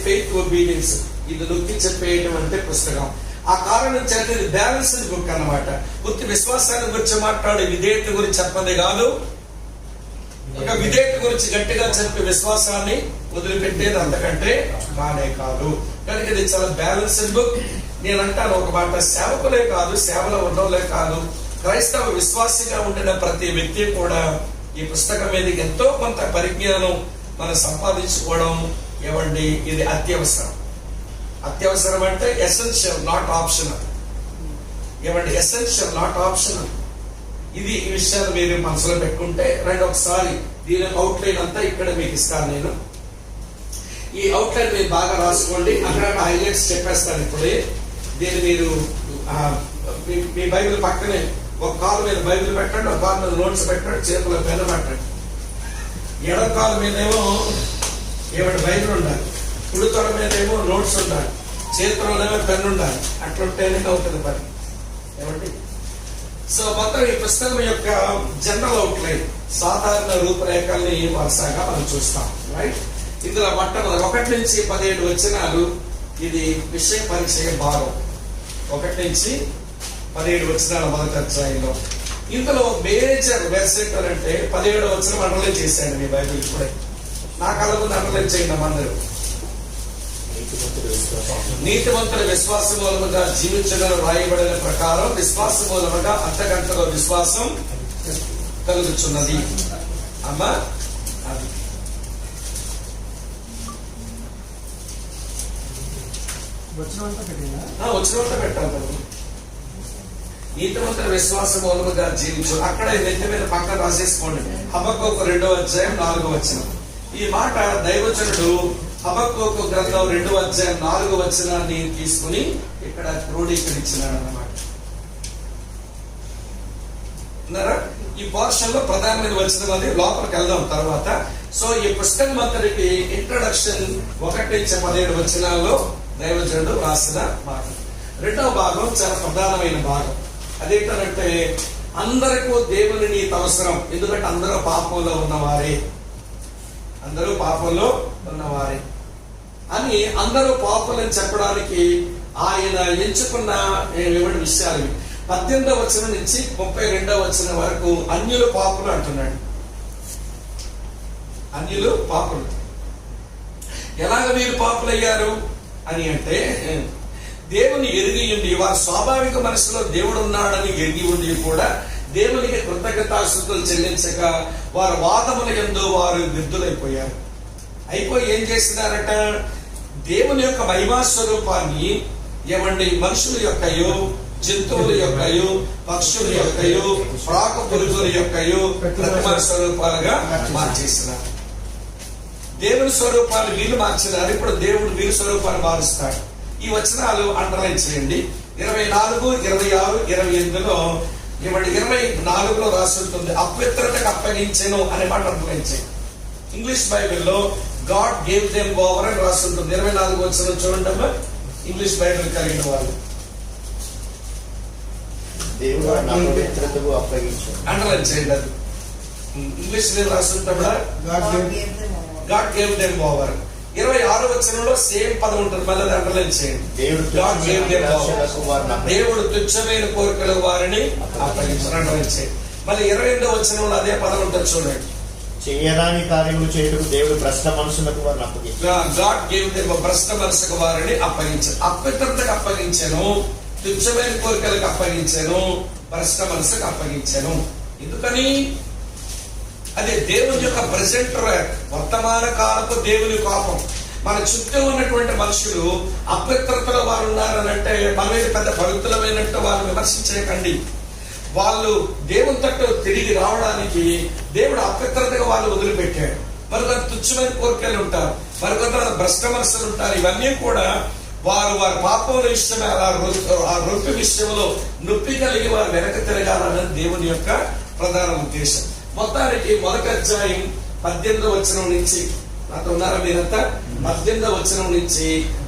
ఫెయిత్, ఒబీడియన్స్, ఇది నొక్కి చెప్పేటువంటి పుస్తకం. ఆ కారణం చేత ఇది బ్యాలెన్స్డ్ బుక్ అన్నమాట. పూర్తి విశ్వాసాన్ని గురించి మాట్లాడే విధేయత గురించి చెప్పదే కాదు, ఒక విధేయత గురించి గట్టిగా చెప్పి విశ్వాసాన్ని వదిలిపెట్టేది అంతకంటే కానే కాదు. కనుక ఇది చాలా బ్యాలెన్స్డ్ బుక్. నేను అంటాను ఒక మాట, సేవకులే కాదు, సేవలో ఉండవులే కాదు, క్రైస్తవ విశ్వాసిగా ఉండిన ప్రతి వ్యక్తి కూడా ఈ పుస్తకం మీద ఎంతో కొంత పరిజ్ఞానం మనం సంపాదించుకోవడం ఏమండి ఇది అత్యవసరం. అత్యవసరం అంటే ఎసెన్షియల్, నాట్ ఆప్షనల్. ఏమండి ఎసెన్షియల్, నాట్ ఆప్షనల్. ఇది ఈ విషయాలు మీరు మనసులో పెట్టుకుంటే రండి ఒకసారి దీని అవుట్లైన్ అంతా ఇక్కడ మీకు ఇస్తాను నేను. ఈ అవుట్లైన్ మీరు బాగా రాసుకోండి. అక్కడ హైలైట్స్ చెప్పేస్తాను ఇప్పుడే. దీన్ని మీరు మీ బైబిల్ పక్కనే ఒక కాలు మీద బైబిల్ పెట్టండి, ఒక కాలు మీద నోట్స్ పెట్టండి, చేతిలో పెన్ను పెట్టండి. ఎడవ కాలు మీదేమో ఏమంటే బైబిల్ ఉండాలి, కుడి తొడ మీద ఏమో నోట్స్ ఉండాలి, చేతిలోనేమో పెన్ను ఉండాలి. అట్లుంటేనే అవుతుంది పని. ఏమండి సో మొత్తం ఈ పుస్తకం యొక్క జనరల్ అవుట్లైన్, సాధారణ రూపురేఖల్ని వరుసగా మనం చూస్తాం. రైట్, ఇందులో మొట్టమొదటి 1 నుంచి 17 వచనాలు. ఇది విషయ పరిచయ భాగం. 1 నుంచి 17 వచనాల మొదటి అధ్యాయంలో. ఇందులో మేజర్ వెర్సెట్ అంటే 17వ వచనం అండర్లైన్ చేశాను మీ బైబిల్. ఇప్పుడే నా కళ్ళ ముందు అండర్లైన్ చేయండి అందరూ. నీతిమంతుల విశ్వాస మూలముగా జీవించగల రాయబడిన ప్రకారం విశ్వాస మూలముగా అంతకంతలో విశ్వాసం కలుగుచున్నది. అమ్మా అది వచ్చినంత పెట్టినా వచ్చినంత పెట్టాలి. నీతిమంతుల విశ్వాస మూలముగా జీవించు, అక్కడ నెత్తి మీద పక్కన రాసేసుకోండి. హబక్కూకు 2వ అధ్యాయం 4వ వచనం. ఈ మాట దైవజనుడు హబక్కూకు గ్రంథం 2వ అధ్యాయం 4వ వచనాన్ని తీసుకుని ఇక్కడ క్రోడీకరించినాడు అన్నమాట. ఈ పోర్షన్ లో ప్రధానమైన వచనం అది, లోపలికి వెళ్దాం తర్వాత. సో ఈ పుస్తకం అంతటికి ఇంట్రడక్షన్ 1 నుంచి 17 వచనాల్లో దైవజనుడు రాసిన మాట. 2వ భాగం చాలా ప్రధానమైన భాగం. అదేంటంటే అందరికీ దేవుని నీతి అవసరం. ఎందుకంటే అందరూ పాపంలో ఉన్నవారే, అందరూ పాపంలో ఉన్నవారే అని అందరూ పాపులని చెప్పడానికి ఆయన ఎంచుకున్న విషయాలు 18వ వచనం నుంచి 32వ వచనం వరకు అన్యులు పాపులు అంటున్నాడు. అన్యులు పాపులు. ఎలాగ వీరు పాపులయ్యారు అని అంటే, దేవుని ఎరిగి ఉండి వారి స్వాభావిక మనసులో దేవుడు ఉన్నాడని ఎరిగి ఉండి కూడా దేవునికి కృతజ్ఞతాస్తుతులు చెల్లించక వారి వాదముల యందు వారు విద్దులైపోయారు. అయిపోయి ఏం చేస్తున్నారట, దేవుని యొక్క మహిమా స్వరూపాన్ని ఏమండి మనుషుల యొక్కయో, జంతువుల యొక్కయో, పక్షుల యొక్కయో, ప్రాక పురుగుల యొక్కయో ప్రతిమా స్వరూపాలుగా మార్చేస్తున్నారు. దేవుని స్వరూపాలు వీళ్ళు మార్చినారు, ఇప్పుడు దేవుడు వీరి స్వరూపాన్ని మారుస్తాడు. ఈ వచనాలు అండర్లైన్ చేయండి. 24, 26, 28లో ఏమంటే 24లో రాసి ఉంటుంది అపవిత్రతకు అప్పగించెను అనే మాట అండర్లైన్ చేయండి. ఇంగ్లీష్ బైబిల్లో గాడ్ గేవ్ దెమ్ ఓవర్ అని రాసి ఉంటుంది. 24 వచనం చూడండి అమ్మా, ఇంగ్లీష్ బైబిల్ కలిగిన వాళ్ళు. దేవుడు నా పవిత్రతకు అప్పగించాడు. అండర్లైన్ చేయండి. అది ఇంగ్లీష్ మీద రాసి ఉంటా గాడ్ గేవ్ దెమ్ ఓవర్. 26వ వచనంలో సేమ్ పదం ఉంటుంది, మళ్ళీ అండర్లైన్ చేయండి. దేవుడు తుచ్చమైన కోరికల వారిని అప్పగించాడు, అండర్లైన్ చేయండి. మళ్ళీ 28వ వచనంలో అదే పదం ఉంటుంది చూడండి. చేయరాని కార్యములు చేయటకు దేవుడు భ్రష్ట మనుషులకు వారిని అప్పగించాడు. గాడ్ గేవ్ దెమ్ భ్రష్ట మనసుకు వారిని అప్పగించాడు. అపవిత్రతకు అప్పగించాను, తుచ్చమైన కోరికలకు అప్పగించాను, భ్రష్ట మనసుకు అప్పగించాను. ఎందుకని? అదే దేవుని యొక్క ప్రెసెంట్ వర్తమాన కాలపు దేవుని కోపం. మన చుట్టూ ఉన్నటువంటి మనుషులు అపవిత్రతలో వారు ఉన్నారనంటే మనమే పెద్ద పవిత్రమైనట్టు వాళ్ళు విమర్శించకండి. వాళ్ళు దేవుని తట్టు తిరిగి రావడానికి దేవుడు అపవిత్రతగా వాళ్ళు వదిలిపెట్టాడు. మరికొంత తుచ్చమైన కోరికలు ఉంటారు, మరికొంత భ్రష్ట మనసులు ఉంటారు. ఇవన్నీ కూడా వారు వారి పాపముల విషయమే, ఆ రొప్పి విషయంలో నొప్పి కలిగి వారు వెనక తిరగాలన్నది దేవుని యొక్క ప్రధాన ఉద్దేశం. మొత్తానికి 1వ అధ్యాయం 18వ వచనం నుంచి, నాతో ఉన్నారా మీరంతా? 18వ వచనం నుంచి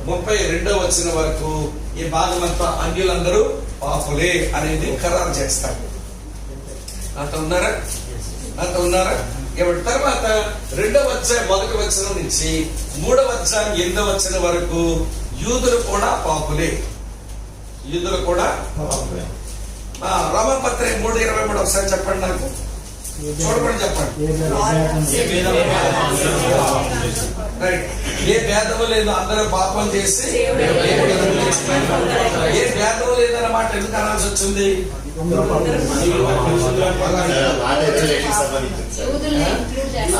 32వ వచనం వరకు ఈ భాగం అంతా అన్యులందరూ పాపులే అనేది ఖరారు చేస్తారు. నాతో ఉన్నారా? నాతో ఉన్నారా? ఎవరి తర్వాత 2వ అధ్యాయం 1వ వచనం నుంచి 3వ అధ్యాయం 8వ వచనం వరకు యూదులు కూడా పాపులే. యూదులు కూడా పాపులే. రోమపత్రిక 3:23 ఒకసారి చెప్పండి నాకు, చూడకుండా చెప్పండి. రైట్. ఏ భేదము లేదు, అందరూ పాపం చేసి ఏ భేదము లేదన్నమాట ఎందుకు అనాల్సి వచ్చింది? మాట అయితే రెండుకి సంబంధించింది సార్.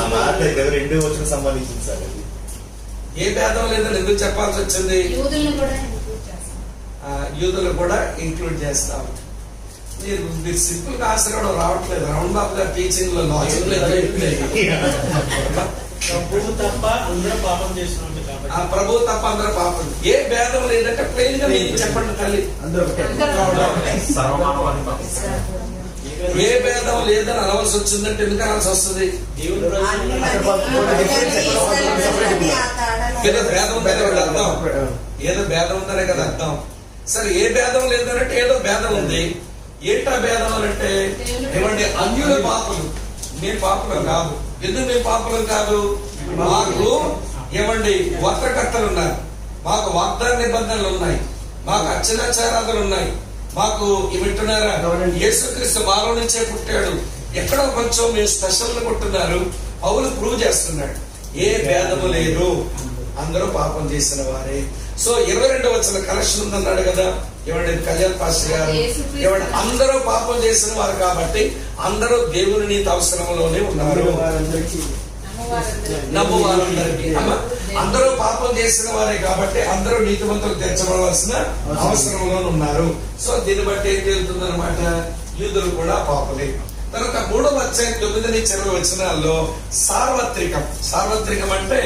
ఆ మాట దగ్గర 2 వచనం సంబంధించింది సార్. అది ఏ భేదం లేదని ఎందుకు చెప్పాల్సి వచ్చింది? యూదులు కూడా ఇంక్లూడ్ చేస్తాం. మీరు సింపుల్ గా ఆశ్రయం రావట్లేదు. రౌండ్ ఆఫ్ గా టీచింగ్ లో లాజిక్ లేదు. ప్రభు తప్ప అందరూ పాపం చేస్తున్నారు కాబట్టి ప్రభు తప్ప అందరూ పాపం. ఏ భేదం లేదంటే ప్లెయిన్ గా మీరు చెప్పండి తల్లి. అందరూ ఒకటే. ఏ భేదం లేదని అనవలసి వచ్చిందంటే ఎందుకు అనాల్సి వస్తుంది? దేవుని ఏదో భేదం ఉందనే కదా అర్థం. ఏదో భేదం ఉందనే కదా అర్థం. సరే, ఏ భేదం లేదనంటే ఏదో భేదం ఉంది. ఏంటా భేదం అంటే ఏమండి, అన్యుల పాపలు, మేము పాపలం కాదు. ఎందుకు మేము పాపలం కాదు? మాకు ఏమండి వర్తకర్తలు ఉన్నారు, మాకు వాగ్దాన నిబంధనలు ఉన్నాయి, మాకు అర్చనాచారాలు ఉన్నాయి, మాకు వింటున్నారా, యేసుక్రీస్తు మాలో నుంచే పుట్టాడు. ఎక్కడో కొంచెం మేము స్పెషల్ కొట్టున్నారు. పౌలు ప్రూవ్ చేస్తున్నాడు ఏ భేదము లేదు, అందరూ పాపం చేసిన వారే. సో 22వ వచనం కలెక్షన్ ఉందన్నాడు కదా ఏమంటే కళ్యాణ్ పాస్టర్ గారు. ఏమంటే అందరూ పాపం చేసిన వారు కాబట్టి అందరూ దేవుని నీతి అవసరంలోనే ఉన్నారు. నమ్ము వారందరికీ అందరూ పాపం చేసిన వారే కాబట్టి అందరూ నీతిమంతులు తీర్చబడవలసిన అవసరంలో ఉన్నారు. సో దీన్ని బట్టి ఏం జరుగుతుంది అనమాట, యూదులు కూడా పాపలే. తర్వాత 3వ అధ్యాయం 9-20 వచనాల్లో సార్వత్రికం. సార్వత్రికం అంటే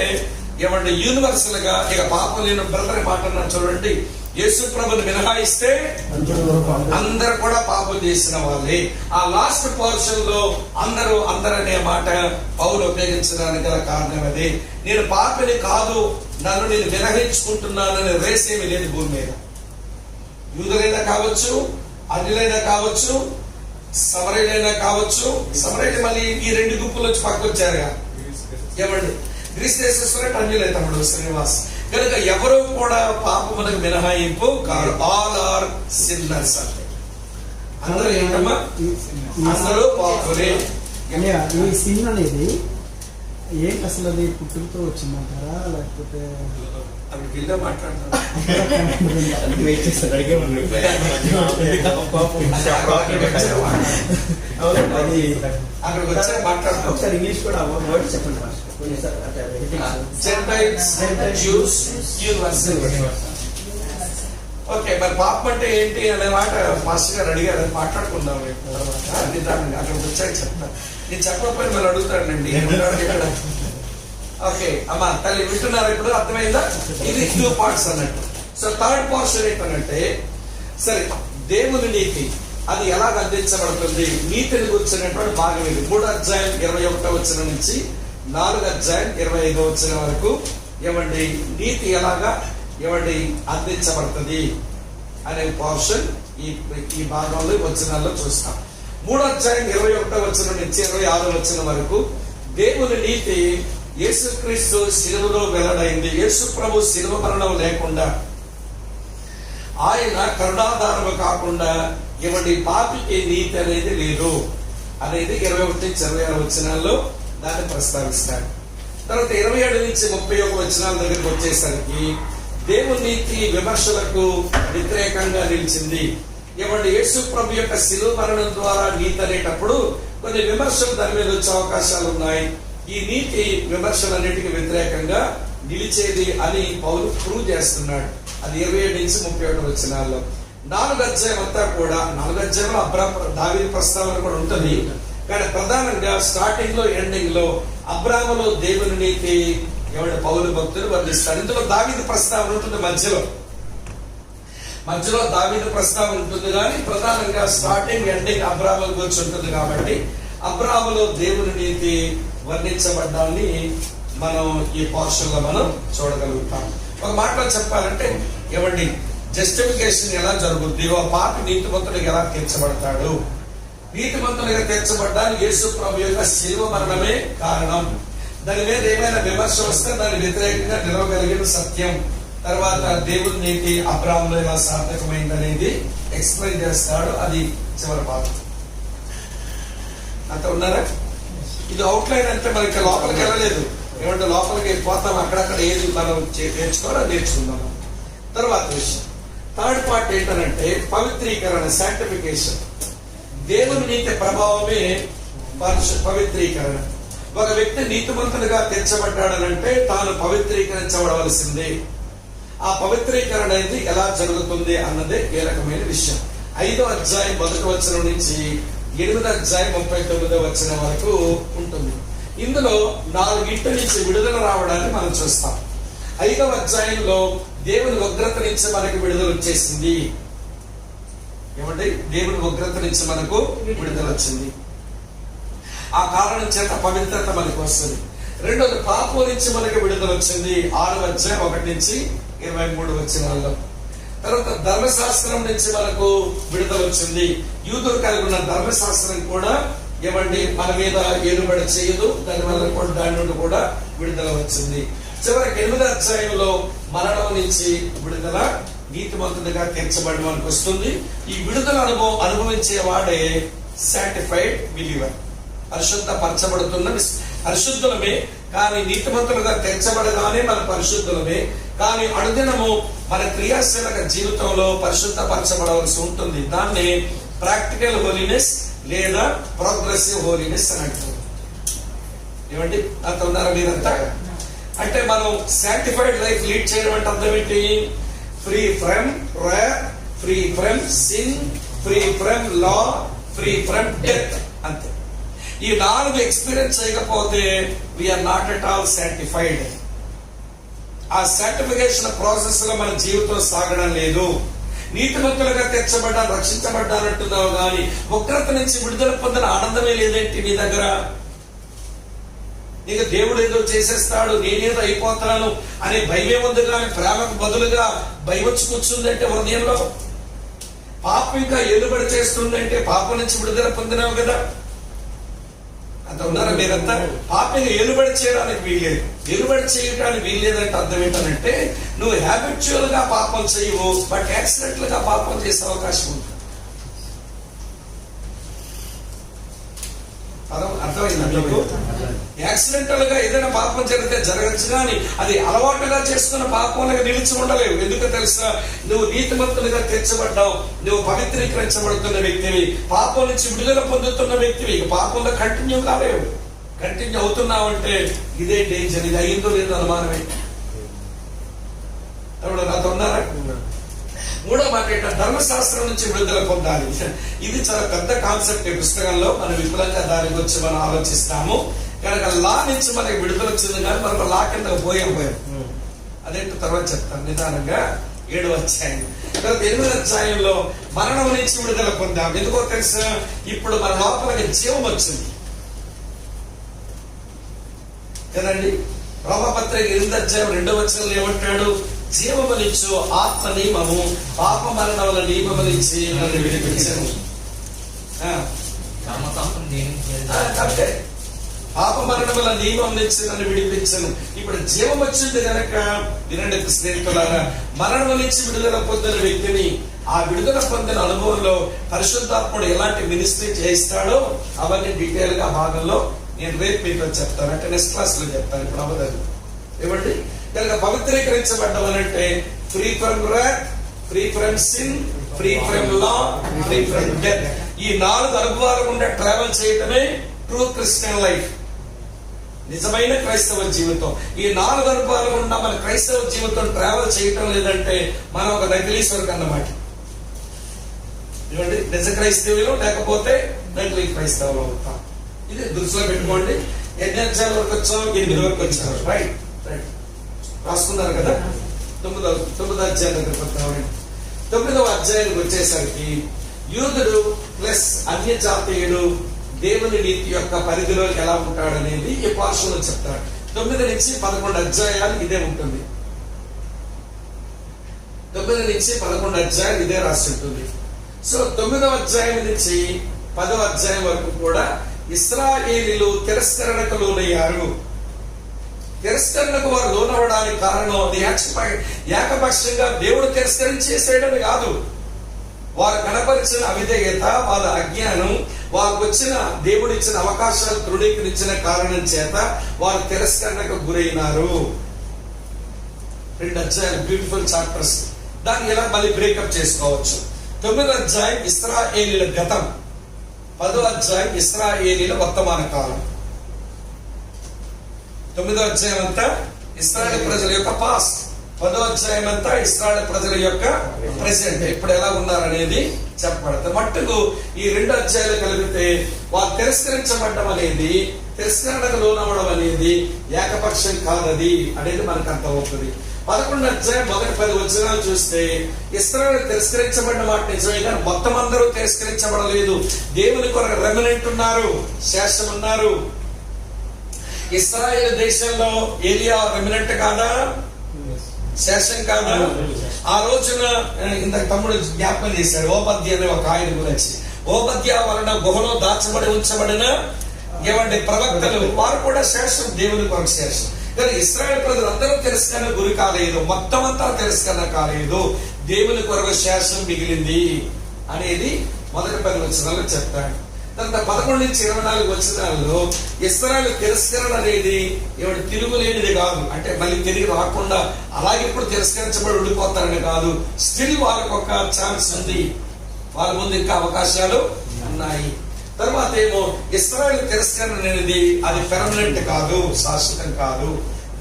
ఏమంటే యూనివర్సల్ గా, ఇక పాపం లేని బ్రదర్ మాట చూడండి, యేసు ప్రభుని మినహాయిస్తే అందరు కూడా పాపం చేసిన వాళ్ళే. ఆ లాస్ట్ పోర్షన్ లో అందరూ అనే మాట పౌలు ఉపయోగించడానికి గల కారణం అదే. నేను పాపిని కాదు, నన్ను నేను మినహాయించుకుంటున్నానని రేసేమి లేదు భూమి మీద. యూదులైనా కావచ్చు, అన్యులైనా కావచ్చు, సమరయులైనా కావచ్చు. సమరయులు మళ్ళీ ఈ 2 గుంపులు వచ్చి పక్కకు వచ్చారుగా. ఏమండి, గ్రీస్ దేశస్తులే అన్యులే తమ్ముడు శ్రీనివాస్. కనుక ఎవరు కూడా పాపమునకు మినహాయింపు కాదు. ఆల్ ఆర్ సిన్నర్స్ అంటే అందరూ ఏంటమ్మా, అందరూ పాపులే. ఈ సిన్ అనేది ఏంటి అసలు? అది పుట్టుకతో వచ్చిందంటారా లేకపోతే అప్పుడు గిల్ల మాట్లాడతారు? వెయిట్ చేస్తారు, అడిగే అది అక్కడికి వచ్చే మాట్లాడతాం. ఒకసారి ఇంగ్లీష్ కూడా వర్డ్ చెప్పండి first. Gentiles, juice, universal. Okay, మరి పాపం అంటే ఏంటి అనే మాట మాస్టర్ గారు అడిగారు, మాట్లాడుకుందాం నిదానంగా. అక్కడికి వచ్చాక చెప్తాను. నేను చెప్పకపోయి మళ్ళీ అడుగుతానండి. ఓకే అమ్మా తల్లి వింటున్నారు ఇప్పుడు? అర్థమైందా? ఇది 2 పార్ట్స్ అన్నట్టు. సో 3rd పోర్షన్ ఏంటంటే, సరే దేవుని నీతి అది ఎలాగ అందించబడుతుంది, నీతిని గురించినటువంటి భాగం ఇది. 3వ అధ్యాయం 21వ వచనం నుంచి 4వ అధ్యాయం 25వ వచనం వరకు ఏమండి నీతి ఎలాగా ఏమండి అందించబడుతుంది అనే పోర్షన్ ఈ భాగంలో వచనాల్లో చూస్తాం. 3వ అధ్యాయం 21వ వచనం నుంచి 26వ వచనం వరకు దేవుని నీతి యేసుక్రీస్తు శిలువలో వెల్లడైంది. యేసు ప్రభు శిలువ మరణం లేకుండా, ఆయన కరుణాధారము కాకుండా ఏమండి పాపికి నీతి అనేది లేదు అనేది 21-26 వచనాల్లో దాన్ని ప్రస్తావిస్తాడు. తర్వాత 27-31 వచనాల దగ్గరికి వచ్చేసరికి దేవుని నీతి విమర్శలకు వ్యతిరేకంగా నిలిచింది. ఏమంటే యేసు ప్రభు యొక్క శిలువ మరణం ద్వారా నీతి అనేటప్పుడు కొన్ని విమర్శలు దాని మీద వచ్చే అవకాశాలు ఉన్నాయి. ఈ నీతి విమర్శలన్నిటికీ వ్యతిరేకంగా నిలిచేది అని పౌలు ప్రూవ్ చేస్తున్నాడు. అది 27-31 వచనాల్లో. 4వ అధ్యాయం అంతా కూడా 4వ అధ్యాయంలో దావీదు ప్రస్తావన కూడా ఉంటుంది. కానీ ప్రధానంగా స్టార్టింగ్ లో ఎండింగ్ లో అబ్రాహాములో దేవుని నీతి ఎవరి పౌలు భక్తులు వర్ణిస్తారు. ఇందులో దావీదు ప్రస్తావన ఉంటుంది, మధ్యలో దావీదు ప్రస్తావన ఉంటుంది. కానీ ప్రధానంగా స్టార్టింగ్ ఎండింగ్ అబ్రాహాము గురించి ఉంటుంది. కాబట్టి అబ్రాహాములో దేవుని నీతి వర్ణించబడ్డాన్ని మనం ఈ పోర్షన్ లో మనం చూడగలుగుతాం. ఒక మాటలో చెప్పాలంటే ఏమండి జస్టిఫికేషన్ ఎలా జరుగుద్ది, ఓ పాపి నీతిమంతుడికి ఎలా తీర్చబడతాడు, నీతిమంతునిగా తీర్చబడ్డానికి యేసు ప్రభు యొక్క శిలువ మరణమే కారణం. దాని మీద ఏమైనా విమర్శ వస్తే దాని వ్యతిరేకంగా నిలవగలిగిన సత్యం తర్వాత దేవుని నీతి అబ్రాహాములో ఎలా సార్థకమైంది అనేది ఎక్స్ప్లెయిన్ చేస్తాడు. అది చివరి భాగం. అంత ఉన్నారా? ఇది అవుట్లైన్ అంటే మనకి లోపలికి వెళ్ళలేదు. ఏమంటే లోపలికి పోతాం, అక్కడక్కడ ఏది మనం నేర్చుకోవాలో నేర్చుకుందాం. తర్వాత విషయం థర్డ్ పార్ట్ ఏంటంటే పవిత్రీకరణ, శాంటిఫికేషన్. దేవుని నీతి ప్రభావమే పవిత్రీకరణ. ఒక వ్యక్తి నీతిమంతునిగా తీర్చబడ్డాడనంటే తాను పవిత్రీకరించబడవలసిందే. ఆ పవిత్రీకరణ అనేది ఎలా జరుగుతుంది అన్నదే కీలకమైన విషయం. 5వ అధ్యాయం 1వ వచనం నుంచి 8వ అధ్యాయం 39వ వచనం వరకు ఉంటుంది. ఇందులో 4 నుంచి విడుదల రావడాన్ని మనం చూస్తాం. 5వ అధ్యాయంలో దేవుని ఉగ్రత నుంచి మనకి విడుదల వచ్చేసింది. ఏమంటే దేవుని ఉగ్రత నుంచి మనకు విడుదల వచ్చింది. ఆ కారణం చేత పవిత్రత మనకు వస్తుంది. రెండోది పాపం నుంచి మనకి విడుదల వచ్చింది. 6వ అధ్యాయం 1 నుంచి 23 వచనాల్లో. తర్వాత ధర్మశాస్త్రం నుంచి మనకు విడుదల వచ్చింది. యూదులు కలిగి ఉన్న ధర్మశాస్త్రం కూడా ఏమండి మన మీద ఏలుబడి చేయదు, దానివల్ల కూడా దాని నుండి కూడా విడుదల వచ్చింది. చివరికి 8వ అధ్యాయంలో మరణం నుంచి విడుదల, నీతిమంతుడిగా తీర్చబడి మనకు వస్తుంది. ఈ విడుదల అనుభవించే వాడే సాంటిఫైడ్ బిలీవర్. పరిశుద్ధపరచబడుతున్న పరిశుద్ధులమే, కానీ నీతిమంతులుగా తీర్చబడగానే మన పరిశుద్ధులమే. కానీ అనుదినము మన క్రియాశీలక జీవితంలో పరిశుద్ధపరచబడవలసి ఉంటుంది. దాన్ని ప్రాక్టికల్ హోలీనెస్ లేదా ప్రోగ్రెసివ్ హోలీనెస్ అని అంటారు. ఏమండి అంత ఉన్నారా మీరంతా? అంటే మనం సాంటిఫైడ్ లైఫ్ లీడ్ చేయడం అంటే అర్థం ఏంటి? Free from wrath, free from sin, free from law, free from death. అంతే. ఈ 4 ఎక్స్పీరియన్స్ చేయకపోతే వీఆర్ నాట్ ఎట్ ఆల్ సాంటిఫైడ్. ఆ సాంటిఫికేషన్ ప్రాసెస్ లో మన జీవితం సాగడం లేదు. నీతిమంతులుగా తీర్చబడ్డా, రక్షించబడ్డానంటున్నావు కానీ ఉగ్రత నుంచి విడుదల పొందిన ఆనందమే లేదేంటి నీ దగ్గర? నీకు దేవుడు ఏదో చేసేస్తాడు, నేనేదో అయిపోతాను అనే భయమే ఉంది. కానీ ప్రేమకు బదులుగా భయం వచ్చి కూర్చుందంటే హృదయంలో. పాపం ఇంకా ఏలుబడి చేస్తుందంటే పాపం నుంచి విడుదల పొందినావు కదా. అంత ఉన్నారా మీరంతా? పాపంగా ఏలుబడి చేయడానికి వీల్లేదు. ఏలుబడి చేయడానికి వీల్లేదంటే అర్థం ఏంటంటే నువ్వు హ్యాబిచువల్ గా పాపం చేయవు, బట్ యాక్సిడెంటల్ గా పాపం చేసే అవకాశం ఉంది. అర్థమైంది మీకు? యాక్సిడెంటల్ గా ఏదైనా పాపం జరిగితే జరగచ్చు, కానీ అది అలవాటుగా చేసుకున్న పాపంగా నిలిచి ఉండలేవు. ఎందుకు తెలుసా? నువ్వు నీతిమంతులుగా తీర్చబడ్డావు, నువ్వు పవిత్రీకరించబడుతున్న వ్యక్తివి, పాపం నుంచి విడుదల పొందుతున్న వ్యక్తివి. పాపంలో కంటిన్యూ కాలేవు. కంటిన్యూ అవుతున్నావు అంటే ఇదే డేంజర్. ఇది అయిందో లేదో అనుమానమే. ఎవరు నాతో ఉన్నారా? 3వ మాట ఏంటంటే ధర్మశాస్త్రం నుంచి విడుదల పొందాలి. ఇది చాలా పెద్ద కాన్సెప్ట్. ఈ పుస్తకంలో మనం విపులంగా దాని గురించి మనం ఆలోచిస్తాము. కనుక లా నుంచి మనకి విడుదల వచ్చింది, కానీ మనం లా కింద పోయాం. అదేంటో తర్వాత చెప్తాను నిదానంగా. 7వ అధ్యాయం తర్వాత 8వ అధ్యాయంలో మరణం నుంచి విడుదల పొందాం. ఎందుకో తెలుసా? ఇప్పుడు మన లోపలికి జీవం వచ్చింది కదండి. రోమపత్రిక 8వ అధ్యాయం 2వ వచనంలో ఏమంటాడు? జీవమునిచ్చు ఆత్మ నియమము పాప మరణముల నియమమునిచ్చి నన్ను విడిపించను. అంటే పాప మరణముల నియమం నుంచి నన్ను విడిపించను. ఇప్పుడు జీవం వచ్చింది కనుక వినండి స్నేహితులారా, మరణం నుంచి విడుదల పొందిన వ్యక్తిని, ఆ విడుదల పొందిన అనుభవంలో పరిశుద్ధాత్ముడు ఎలాంటి మినిస్ట్రీ చేయిస్తాడో అవన్నీ డీటెయిల్ గా భాగంలో నేను రేపు మీతో చెప్తాను. అంటే నెక్స్ట్ క్లాస్ లో చెప్తాను, ఇప్పుడు అవ్వదు. ఏమండి? కనుక పవిత్రీకరించబడ్డామనంటే free from wrath, free from sin, free from law, free from death. ఈ 4 అనుభవాలు గుండా ట్రావెల్ చేయటమే ట్రూ క్రిస్టియన్ లైఫ్, నిజమైన క్రైస్తవ జీవితం. ఈ 4 అనుభవాలు గుండా మన క్రైస్తవ జీవితం ట్రావెల్ చేయటం లేదంటే మనం ఒక నకిలీశ్వరుడు అన్నమాట. ఏమండి? నిజ క్రైస్తవులు లేకపోతే నకిలీ క్రైస్తవులు అవుతాం. ఇది దృష్టిలో పెట్టుకోండి. 8 అధ్యాయాల వరకు వచ్చాం, 8 వరకు వచ్చాం. రైట్ రైట్ రాసుకున్నారు కదా. 9వ అధ్యాయం దగ్గరకు వద్దామండి. 9వ అధ్యాయానికి వచ్చేసరికి యూదుడు ప్లస్ అన్య జాతీయుడు దేవుని నీతి యొక్క పరిధిలో ఎలా ఉంటాడనేది ఈ పార్శ్వలో చెప్తాడు. 9 నుంచి 11 అధ్యాయాలు ఇదే ఉంటుంది. 9 నుంచి 11 అధ్యాయాలు ఇదే రాసి ఉంటుంది. సో 9వ అధ్యాయం నుంచి 10వ అధ్యాయం వరకు కూడా ఇశ్రాయేలీయులు తిరస్కరణకు లోనయ్యారు. తిరస్కరణకు వారు లోనవడానికి కారణం అది ఏకపక్షంగా దేవుడు తిరస్కరించేసేయడమే కాదు, వారు కనపరిచిన అవిధేయత, వాళ్ళ అజ్ఞానం, వారికి వచ్చిన దేవుడిచ్చిన అవకాశాలు తృణీకరించిన కారణం చేత వారు తిరస్కరణకు గురైనారు. 2 అధ్యాయాలు బ్యూటిఫుల్ చాప్టర్స్. దాన్ని ఎలా మళ్ళీ బ్రేకప్ చేసుకోవచ్చు. 9వ అధ్యాయం ఇశ్రాయేలీల గతం, 10వ అధ్యాయం ఇశ్రాయేలీల వర్తమాన కాలం. 9వ అధ్యాయం అంతా ఇశ్రాయేల్ ప్రజల యొక్క పాస్ట్, 10వ అధ్యాయం అంతా ఇశ్రాయేల్ ప్రజల యొక్క ప్రెసెంట్, ఇప్పుడు ఎలా ఉన్నారనేది చెప్పబడతారు. మట్టుకు ఈ 2 అధ్యాయాలు కలిపితే వారు తిరస్కరించబడ్డం అనేది, తిరస్కరణకు లోనవడం అనేది ఏకపక్షం కాదది అనేది మనకు అర్థమవుతుంది. 11వ అధ్యాయం మొదటి 10 వచనాలు చూస్తే ఇశ్రాయేలు తిరస్కరించబడిన మాట నిజమే, కానీ మొత్తం అందరూ తిరస్కరించబడలేదు. దేవుని కొరకు రెమినెంట్ ఉన్నారు, శేషం ఉన్నారు. ఇశ్రాయేల్ దేశంలో ఏలియా రెమినెంట్ కాదా, శేషం కాదా? ఆ రోజున ఇంత తమ్ముడు జ్ఞాపకం చేశాడు ఓబద్య అనే ఒక ఆయన గురించి. ఓబద్య వలన గుహలో దాచబడి ఉంచబడిన ఏమంటే ప్రవక్తలు, వారు కూడా శేషం, దేవుని కొరకు శేషం. కానీ ఇశ్రాయేల్ ప్రజలు అందరూ తిరస్కరణ గురి కాలేదు, మొత్తం అంతా తిరస్కరణ కాలేదు, దేవుని కొరకు శేషం మిగిలింది అనేది మొదటి 10 వచనాలు చెప్తాడు. తర్వాత 11 నుంచి 24 వచనాల్లో ఇశ్రాయేలు తిరస్కరణ అనేది ఏమిటి తిరుగులేనిది కాదు, అంటే మళ్ళీ తిరిగి రాకుండా అలాగే ఇప్పుడు తిరస్కరించబడి ఉండిపోతారని కాదు. స్టిల్ వాళ్ళకు ఒక ఛాన్స్ ఉంది, వాళ్ళ ముందు ఇంకా అవకాశాలు ఉన్నాయి. తర్వాత ఏమో ఇశ్రాయేలు తిరస్కరణ అనేది అది పెర్మనెంట్ కాదు, శాశ్వతం కాదు.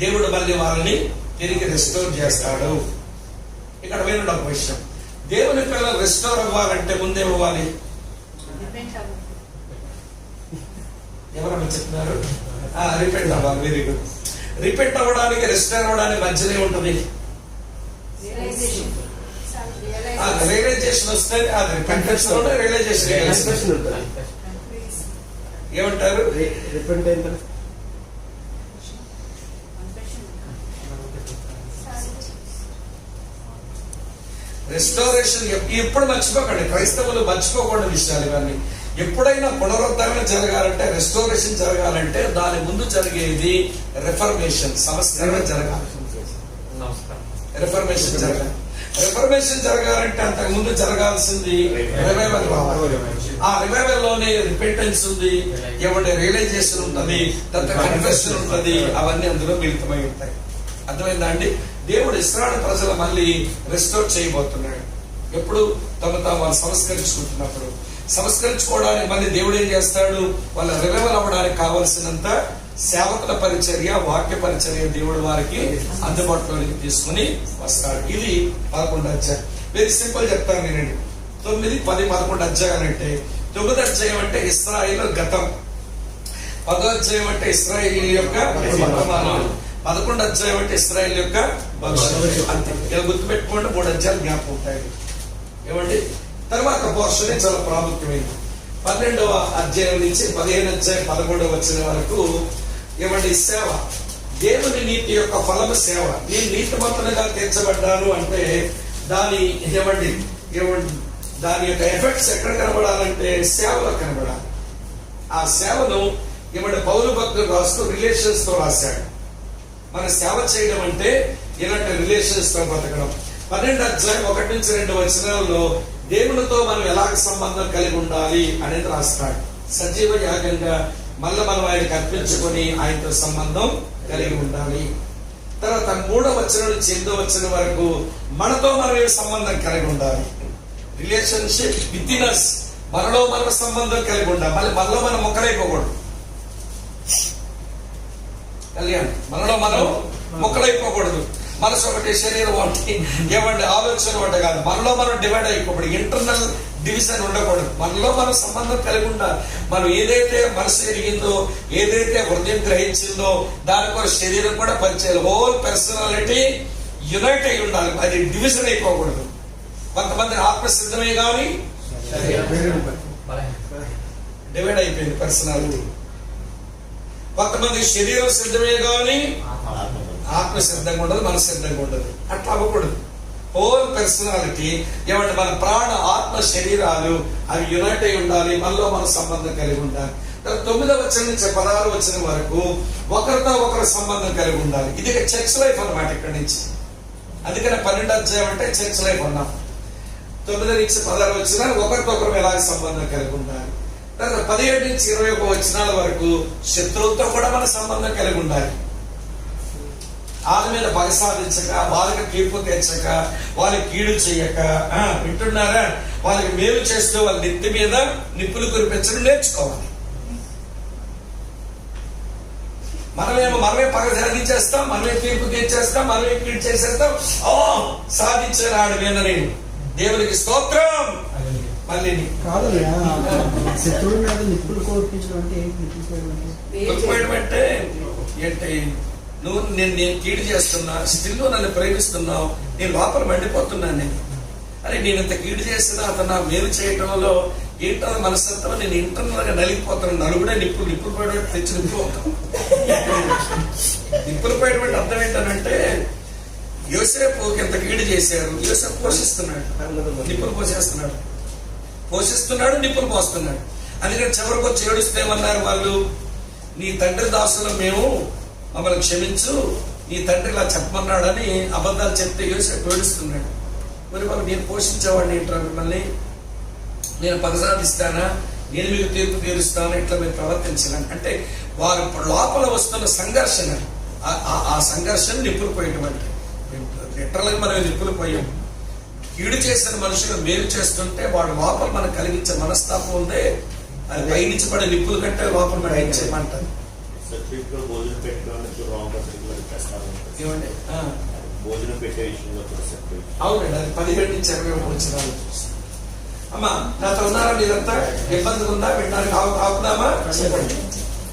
దేవుడు మళ్ళీ వాళ్ళని తిరిగి రెస్టోర్ చేస్తాడు. ఇక్కడ వినండి ఒక విషయం, దేవుని పిల్లలు రెస్టోర్ అవ్వాలంటే ముందేమవ్వాలి? ఎవరన్నా చెప్తున్నారు? రిపెంట్ అవ్వాలి. Very good. రిపెంట్ అవ్వడానికి, రెస్టోర్ అవ్వడానికి మధ్యనే ఉంటుంది రియలైజేషన్ వస్తే, అది కన్ఫెషన్ రియలైజేషన్ ఏమంటారు? రిపెంట్ అయిన తర్వాత రెస్టోరేషన్ ఎప్పుడు మర్చిపోకండి, క్రైస్తవులు మర్చిపోకూడని విషయాలు ఇవన్నీ. ఎప్పుడైనా పునరుద్ధరణ జరగాలంటే, రెస్టోరేషన్ జరగాలంటే దాని ముందు జరిగేది రిఫర్మేషన్, సంస్కరణ జరగాలి. రిఫర్మేషన్ జరగాలి. రిఫర్మేషన్ జరగాలంటే అంతకు ముందు జరగాల్సింది రివైవల్ కావాలి. ఆ రివైవల్ లోనే రిపెంటెన్స్ ఉంది, ఏమంటే రియలైజేషన్ ఉంటుంది, తర్వాత కన్ఫెషన్ ఉంటుంది, అవన్నీ అందులో మిళితమై ఉంటాయి. అర్థమైందా అండి? దేవుడు ఇశ్రాయేలు ప్రజలు మళ్ళీ రెస్టోర్ చేయబోతున్నాడు. ఎప్పుడు తమ వాళ్ళు సంస్కరించుకుంటున్నప్పుడు. సంస్కరించుకోవడానికి మళ్ళీ దేవుడు ఏం చేస్తాడు? వాళ్ళ రివైవల్ అవ్వడానికి కావలసినంత సేవకుల పరిచర్య, వాక్య పరిచర్య దేవుడు వారికి అందుబాటులోకి తీసుకుని వస్తాడు. ఇది 11వ అధ్యాయం. వెరీ సింపుల్ చెప్తాను నేనండి. 9, 10, 11 అధ్యాయాలంటే 9వ అధ్యాయం అంటే ఇశ్రాయేలు గతం, 10వ అధ్యాయం అంటే ఇశ్రాయేలు యొక్క వర్తమానం, 11వ అధ్యాయం అంటే ఇశ్రాయేలు యొక్క భవిష్యత్తు. అంతే. ఇలా గుర్తుపెట్టుకోండి, 3 అధ్యాయాలు జ్ఞాపకం ఉంటాయి. ఏమండి? తర్వాత పోర్షన్ చాలా ప్రాముఖ్యమైనది. 12వ అధ్యాయం నుంచి 15వ అధ్యాయం 11వ వచ్చిన వరకు ఏమండి? సేవ, దేవుని నీతి యొక్క ఫలము సేవ. నేను నీతిమంతునిగా తీర్చబడ్డాను అంటే దాని ఏమండి దాని యొక్క ఎఫెక్ట్స్ ఎక్కడ కనబడాలంటే సేవలో కనబడాలి. ఆ సేవను ఏమంటే పౌలు భక్తులు రాస్తూ రిలేషన్స్ తో రాశాడు. మన సేవ చేయడం అంటే ఇలాంటి రిలేషన్స్ తో బతకడం. 12వ అధ్యాయం 1 నుంచి 2 వచనాల్లో దేవునితో మనం ఎలాగ సంబంధం కలిగి ఉండాలి అనేది రాస్తాడు. సజీవ యాగంగా మళ్ళీ మనం ఆయనకు అర్పించుకొని ఆయనతో సంబంధం కలిగి ఉండాలి. తర్వాత 3వ వచనం నుంచి 8వ వచనం వరకు మనతో మనం ఏ సంబంధం కలిగి ఉండాలి. రిలేషన్షిప్ విత్ ఇన్ us, మనలో మనం సంబంధం కలిగి ఉండాలి. మళ్ళీ మనలో మనం మొక్కలైపోకూడదు. కళ్యాణ్, మనలో మనం మొక్కలైపోకూడదు. మనసు ఒకటి, శరీరం ఒకటి, ఏమంటే ఆలోచన ఒకటి కాదు. మనలో మనం డివైడ్ అయిపోకూడదు, ఇంటర్నల్ డివిజన్ ఉండకూడదు. మనలో మనం సంబంధం కలిగి ఉండాలి. మనం ఏదైతే మనసు ఎరిగిందో, ఏదైతే హృదయం గ్రహించిందో దాని కొరకు శరీరం కూడా పనిచేయాలి. హోల్ పర్సనాలిటీ యునైట్ అయి ఉండాలి, అది డివిజన్ అయిపోకూడదు. కొంతమంది ఆత్మ సిద్ధమే కానీ డివైడ్ అయిపోయింది పర్సనాలిటీ. కొంతమంది శరీరం సిద్ధమే కానీ ఆత్మ సిద్ధంగా ఉండదు, మన సిద్ధంగా ఉండదు. అట్లా అవ్వకూడదు. హోల్ పర్సనాలిటీ ఏమంటే మన ప్రాణ, ఆత్మ, శరీరాలు అవి యునైట్ అయి ఉండాలి. మనలో మన సంబంధం కలిగి ఉండాలి. 9వ వచనం నుంచి 16వ వచనం వరకు ఒకరితో ఒకరు సంబంధం కలిగి ఉండాలి. ఇది చర్చ్ లైఫ్ అన్నమాట. ఇక్కడ నుంచి అందుకనే 12వ అధ్యాయం అంటే చర్చ్ లైఫ్ అన్నాం. 9 నుంచి 16 వచనాలు ఒకరితో ఒకరు ఎలాగ సంబంధం కలిగి ఉండాలి. తర్వాత 17 నుంచి 21 వచనాల వరకు శత్రువులతో కూడా మన సంబంధం కలిగి ఉండాలి. వాళ్ళ మీద పగ సాధించక, వాళ్ళకి తీర్పు తెచ్చక, వాళ్ళకి కీడు చేయక, వింటున్నారా, వాళ్ళకి మేలు చేస్తూ వాళ్ళ నెత్తి మీద నిప్పులు కురిపించడం నేర్చుకోవాలి. మనమే పగ సాధించేస్తాం, మనమే తీర్పు తెచ్చేస్తాం, మనమే కీడు చేసేస్తాం. సాధించారు ఆడు మీద నేను దేవునికి స్తోత్రం. మళ్ళీ కాదయ్యా, శత్రువుల మీద నిప్పులు కోర్పించడం అంటే ఏంటి? నిప్పులు కోయడం అంటే ఏంటి? నువ్వు నేను కీడు చేస్తున్నా, స్టిల్ నన్ను ప్రేమిస్తున్నావు, నేను లోపల మండిపోతున్నాను. నేను ఇంత కీడు చేసినా అతను నాకు మేలు చేయటంలో ఏంటో మనస్తత్వం, నేను ఇంటర్నల్ గా నలిగిపోతాను. నలుగుడే నిప్పులు పోయడం తెచ్చి నిప్పులు అవుతాం. నిప్పులు పోయడం అర్థం ఏంటంటే యోసేపు ఎంత కీడు చేశారు, యోసేపు పోషిస్తున్నాడు, నిప్పులు పోషిస్తున్నాడు, నిప్పులు పోస్తున్నాడు. అందుకని చివరికి వచ్చి ఏడుస్తేమన్నారు వాళ్ళు, నీ తండ్రి దాసులు మేము, మమ్మల్ని క్షమించు, నీ తండ్రి ఇలా చెప్పమన్నాడని అబద్ధాలు చెప్తే యోసేపు ఏడుస్తున్నాడు. మరి వాళ్ళు నేను పోషించేవాడిని ఏంటో, మిమ్మల్ని నేను పగసాధిస్తానా, నేను మీకు తీర్పు తీరుస్తాను, ఇట్లా మీరు ప్రవర్తించలేను అంటే వారు లోపల వస్తున్న సంఘర్షణ, ఆ సంఘర్షణ నిప్పులు పోయేటువంటి. లిటరల్ గా మనం నిప్పులు పోయాం. కీడు చేసిన మనుషులు మేలు చేస్తుంటే వాడు లోపల మనకు కలిగించే మనస్తాపం ఉందే, అది పైనుంచి పడే నిప్పులు కంటే లోపల పడించేయమంటారు. భోజనం పెట్టడానికి ఏమండి? భోజనం పెట్టే విషయంలో అవునండి, అది 17 నుంచి 21 వచనాలు. అమ్మా నాతో ఉన్నారా? మీరంతా ఇబ్బంది ఉందా? వినడానికి ఆపుదామా? చెప్పండి.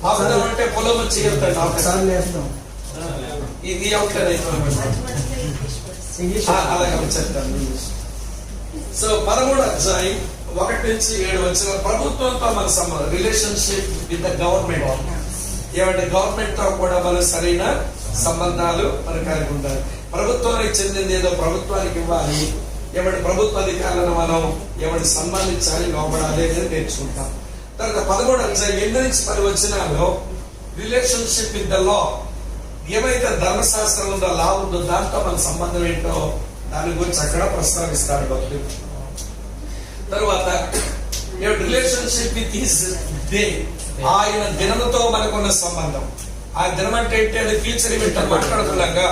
ఆపుదామంటే పొలం వచ్చి చెప్తాడు. ఇది అవుట్లైన్ అయిపోయింది. అలాగే చెప్తాను. సో 13వ అధ్యాయం 1 నుంచి 7 వచ్చిన ప్రభుత్వంతో మన సంబంధం, రిలేషన్షిప్ విత్ ద గవర్నమెంట్. ఏమంటే గవర్నమెంట్ తో కూడా మన సరైన సంబంధాలు మనకు కలిగి ఉండాలి. ప్రభుత్వానికి చెందింది ఏదో ప్రభుత్వానికి ఇవ్వాలి. ఏమంటే ప్రభుత్వ అధికారులను మనం ఏమంటే సన్మానించాలి, లోపడాలి అనేది నేర్చుకుంటాం. తర్వాత 13వ అధ్యాయం 8 నుంచి 10 వచనాల్లో రిలేషన్షిప్ విత్ ద లా, ఏమైతే ధర్మశాస్త్రం ఉందో, లా ఉందో దాంతో మన సంబంధం ఏంటో దాని గురించి అక్కడ ప్రస్తావిస్తాడు భక్తుడు. తరువాత రిలేషన్షిప్ విత్ హిస్ డే, ఆయన దినముతో మనకున్న సంబంధం. ఆ దినం అంటే ఏంటి? అది ఫ్యూచర్ ఈవెంట్ మాట్లాడుతున్నాగా,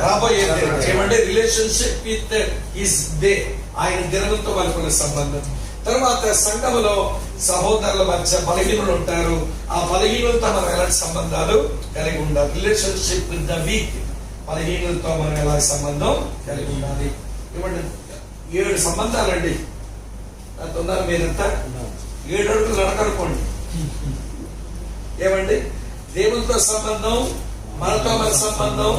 రాబోయే దినం. ఏమంటే రిలేషన్షిప్ విత్ హిస్ డే, ఆయన దినముతో మనకున్న సంబంధం. తర్వాత సంఘములో సహోదరుల మధ్య బలహీనులు ఉంటారు, ఆ బలహీనులతో మనం ఎలాంటి సంబంధాలు కలిగి ఉండాలి. రిలేషన్షిప్ విత్ ద వీక్, బలహీనులతో మనం ఎలాంటి సంబంధం కలిగి ఉండాలి. ఏమంటే 7 సంబంధాలండి. తొందర మీరంతా 7 అడుగులు నడకనుకోండి. ఏమండి? దేవునితో సంబంధం, మనతో మన సంబంధం,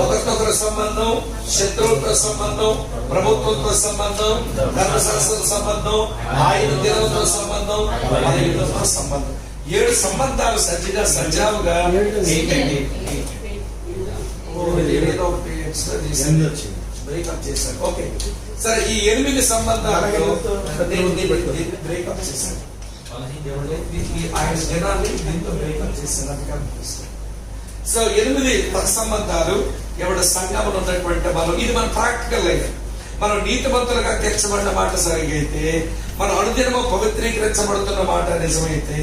ఒకరికొకరు సంబంధం, శత్రువులతో సంబంధం, ప్రభుత్వంతో సంబంధం, ధర్మశాస్త్రంతో సంబంధం, ఆయన దినంతో సంబంధం, బలహీనతతో సంబంధం. 7 సంబంధాలు సజావుగా బ్రేకప్ చేశారు. ఓకే సరే, ఈ 8 సంబంధాలు బ్రేకప్ చేశారు. ఆయన జనాన్ని దీంతో బ్రేకప్ చేశారు. సో 8 సంబంధాలు ఎవడ సంఘములు ఉన్నటువంటి మనం, ఇది మన ప్రాక్టికల్ లైఫ్. మనం నీతిమంతులుగా తీర్చబడిన మాట సరిగైతే, మనం అనుదినము పవిత్రీకరించబడుతున్న మాట నిజమైతే,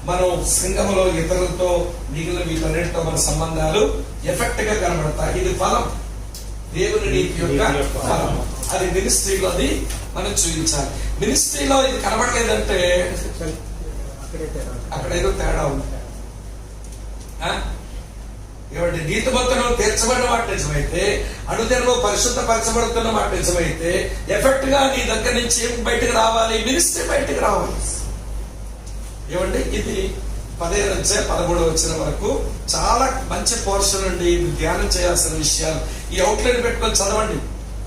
మనం సంఘములో ఇతరులతో మిగిలిన వీటన్నిటితో మన సంబంధాలు ఎఫెక్ట్ గా కనబడతాయి. ఇది ఫలం, దేవుని నీతి యొక్క ఫలం. అది మినిస్ట్రీలో అది మనం చూపించాలి. మినిస్ట్రీలో ఇది కనబడలేదంటే అక్కడ ఏదో తేడా ఉంది. ఏమంటే నీతిమంతులు తీర్చబడిన మాట నిజమైతే, అనుదినము పరిశుద్ధపరచబడుతున్న మాట నిజమైతే, ఎఫెక్ట్ గా నీ దగ్గర నుంచి ఏం బయటకు రావాలి? మినిస్ట్రీ బయటకు రావాలి. ఏమండి? ఇది 15 నుంచి 13 వచ్చిన వరకు చాలా మంచి పోర్షన్ అండి. ధ్యానం చేయాల్సిన విషయాలు. ఈ అవుట్లైన్ పెట్టుకొని చదవండి.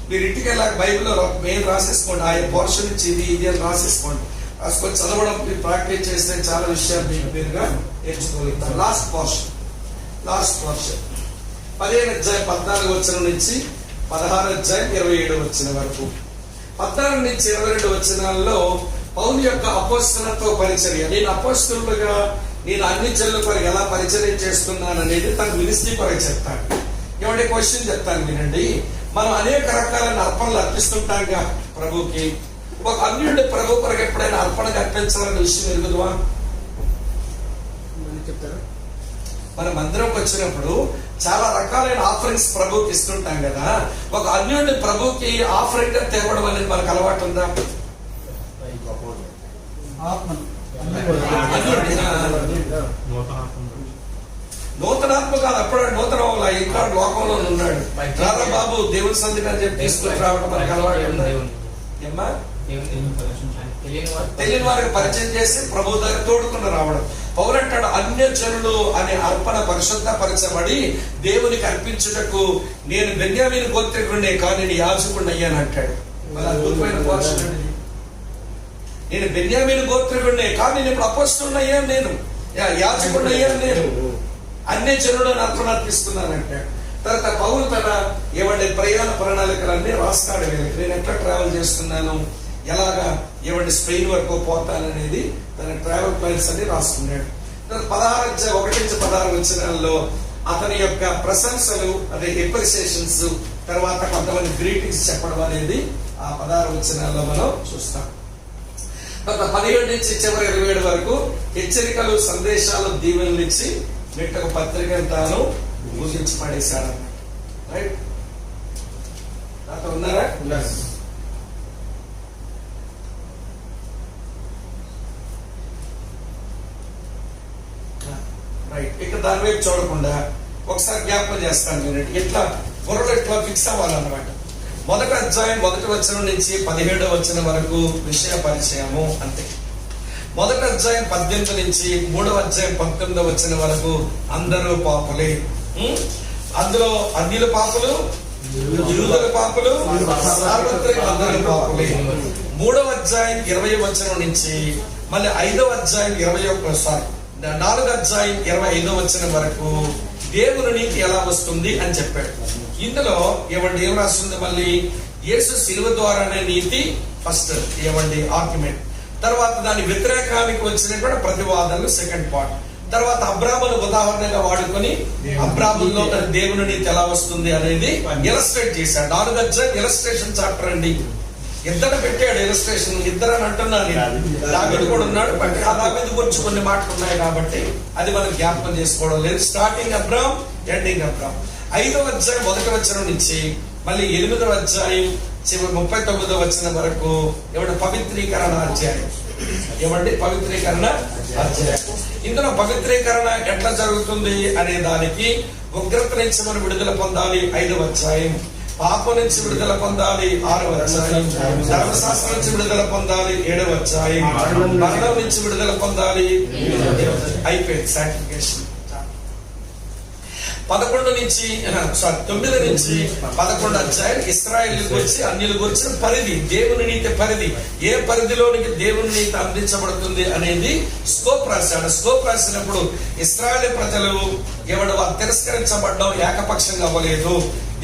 మీరు ఇంటికి వెళ్ళాక బైబిల్లో మెయిన్ రాసేసుకోండి. ఆ పోర్షన్ నుంచి ఇది అని రాసేసుకోండి. రాసుకొని చదవడం మీరు ప్రాక్టీస్ చేస్తే చాలా విషయాలు మీరుగా నేర్చుకోగలుగుతారు. లాస్ట్ పోర్షన్ 15 అధ్యాయం 14 వచనం నుంచి 16 అధ్యాయం 27 వచ్చిన వరకు. 14 నుంచి 22 వచనాల్లో పౌలు యొక్క అపోస్తలత్వ పరిచర్య, నేను అపోస్తలుగా నేను అన్ని చెల్లు కొరకు ఎలా పరిచర్య చేస్తున్నాను అనేది తన మినిస్ట్రీ కొరకు చెప్తాను. ఏమంటే క్వశ్చన్ చెప్తాను వినండి. మనం అనేక రకాలైన అర్పణలు అర్పిస్తుంటాంగా ప్రభుకి. ఒక అన్యుడి ప్రభు కొరకు ఎప్పుడైనా అర్పణగా అర్పించాలనే విషయం ఎరుగుదువా? చెప్తారా? మన మందిరంకి వచ్చినప్పుడు చాలా రకాలైన ఆఫరింగ్స్ ప్రభుకి ఇస్తుంటాం కదా. ఒక అన్యుడి ప్రభుకి ఆఫరింగ్ గా తేవడం అనేది మనకు అలవాటు ఉందా? ఆత్మను నూతనాత్మ కాదు, అప్పుడు నూతన ఇంకా లోకంలో ఉన్నాడు. రారా బాబు దేవుని సంధిని అని చెప్పి తీసుకుని రావడం మనకు అలవాటు ఉందా? ఏమ్మా? తెలియని వారికి పరిచయం చేసి ప్రభు దగ్గర తోడుకుని రావడం. పౌలు అంటాడు అన్యజనులు అనే అర్పణ పరిశుద్ధపరచబడి దేవునికి అర్పించుటకు నేను బెన్యామీను గోత్రికుడినే కానీ నేను యాజకుడిని అయ్యాను అంటాడు. మరి అద్భుతమైన పోషణ. నేను బెన్యామీను గోత్రికుడినే కానీ నేను ఇప్పుడు అపోస్తలుని అయ్యాను, నేను యాజకుడిని అయ్యాను, నేను అన్యజనులు అని అర్పణ అర్పిస్తున్నాను అంటాడు. తర్వాత పౌలు తన ఏమంటే ప్రయాణ ప్రణాళికలన్నీ రాస్తాడు. నేను ఎట్లా ట్రావెల్ చేస్తున్నాను, ఎలాగా ఏమంటే స్పెయిన్ వరకు పోతాననేది తన ట్రావెల్ ప్లాన్స్ అన్ని రాసుకున్నాడు. 16 వచనాల్లో అతని యొక్క ప్రశంసలు, అదే ఎప్రిసియేషన్స్, తర్వాత కొంతమంది గ్రీటింగ్స్ చెప్పడం అనేది ఆ 16 వచనాల్లో మనం చూస్తాం. తర్వాత 17 నుంచి చివరి 27 వరకు హెచ్చరికలు, సందేశాలు, దీవెనలు ఇచ్చి మెట్టకు పత్రికను తాను ముగించి పడేశాడు. రైట్? నాతో ఉన్నారా? రైట్. ఇక దాని వైపు చూడకుండా ఒకసారి జ్ఞాపకం చేస్తాను నేను. ఎట్లా బుర్రలో ఎట్లా ఫిక్స్ అవ్వాలన్నమాట. 1వ అధ్యాయం 1వ వచనం నుంచి 17వ వచనం వరకు విషయ పరిచయము అంతే. 1వ అధ్యాయం 18 నుంచి 3వ అధ్యాయం 19వ వచనం వరకు అందరూ పాపులే. అందులో అన్యుల పాపులు, యూదుల పాపులు, సార్వత్రిక అందరూ పాపులే. 3వ అధ్యాయం 20వ వచనం నుంచి మళ్ళీ 5వ అధ్యాయం 4వ అధ్యాయం 25వ వచనం వరకు దేవుని నీతి ఎలా వస్తుంది అని చెప్పాడు. ఇందులో ఏం రాస్తుంది? మళ్ళీ యేసు శిలువ ద్వారానే నీతి ఫస్ట్ ఆర్గ్యుమెంట్. తర్వాత దాని వ్యతిరేకానికి వచ్చిన కూడా ప్రతివాదనలు సెకండ్ పార్ట్. తర్వాత అబ్రాహామును ఉదాహరణగా వాడుకొని అబ్రాహాములో దేవుని నీతి ఎలా వస్తుంది అనేది ఇలస్ట్రేట్ చేశాడు. 4వ అధ్యాయం ఇలస్ట్రేషన్ చాప్టర్ అండి. ఇద్దరు పెట్టాడు ఇలస్ట్రేషన్. ఇద్దరు అని అంటున్నాను, దావీదు కూడా ఉన్నాడు. బట్ ఆ దావీదు గురించి కొన్ని మాటలు ఉన్నాయి కాబట్టి అది మనం జ్ఞాపకం చేసుకోవడం లేదు. Starting Abram, ending Abram. 5వ అధ్యాయం 1వ వచనం నుంచి మళ్ళీ 8వ అధ్యాయం 39వ వచనం వరకు పవిత్రీకరణ అధ్యాయం. పవిత్రీకరణ అధ్యాయం. ఇందులో పవిత్రీకరణ ఎట్లా జరుగుతుంది అనే దానికి ఉగ్రత నుంచి మనం విడుదల పొందాలి 5వ అధ్యాయం, పాపం నుంచి విడుదల పొందాలి 6వ అధ్యాయం, ధర్మశాస్త్రం నుంచి విడుదల పొందాలి 7వ అధ్యాయం, మరణం నుంచి విడుదల పొందాలి. అయిపోయింది సాంటిఫికేషన్. 9 నుంచి 11 అధ్యాయం ఇశ్రాయేలు గురించి, అన్యుల గురించి పరిధి, దేవుని నీతి పరిధి, ఏ పరిధిలోనికి దేవుని నీతి అందించబడుతుంది అనేది స్కోప్ రాశాడు. స్కోప్ రాసినప్పుడు ఇశ్రాయేలు ప్రజలు వారు తిరస్కరించబడడం ఏకపక్షంగా అవ్వలేదు.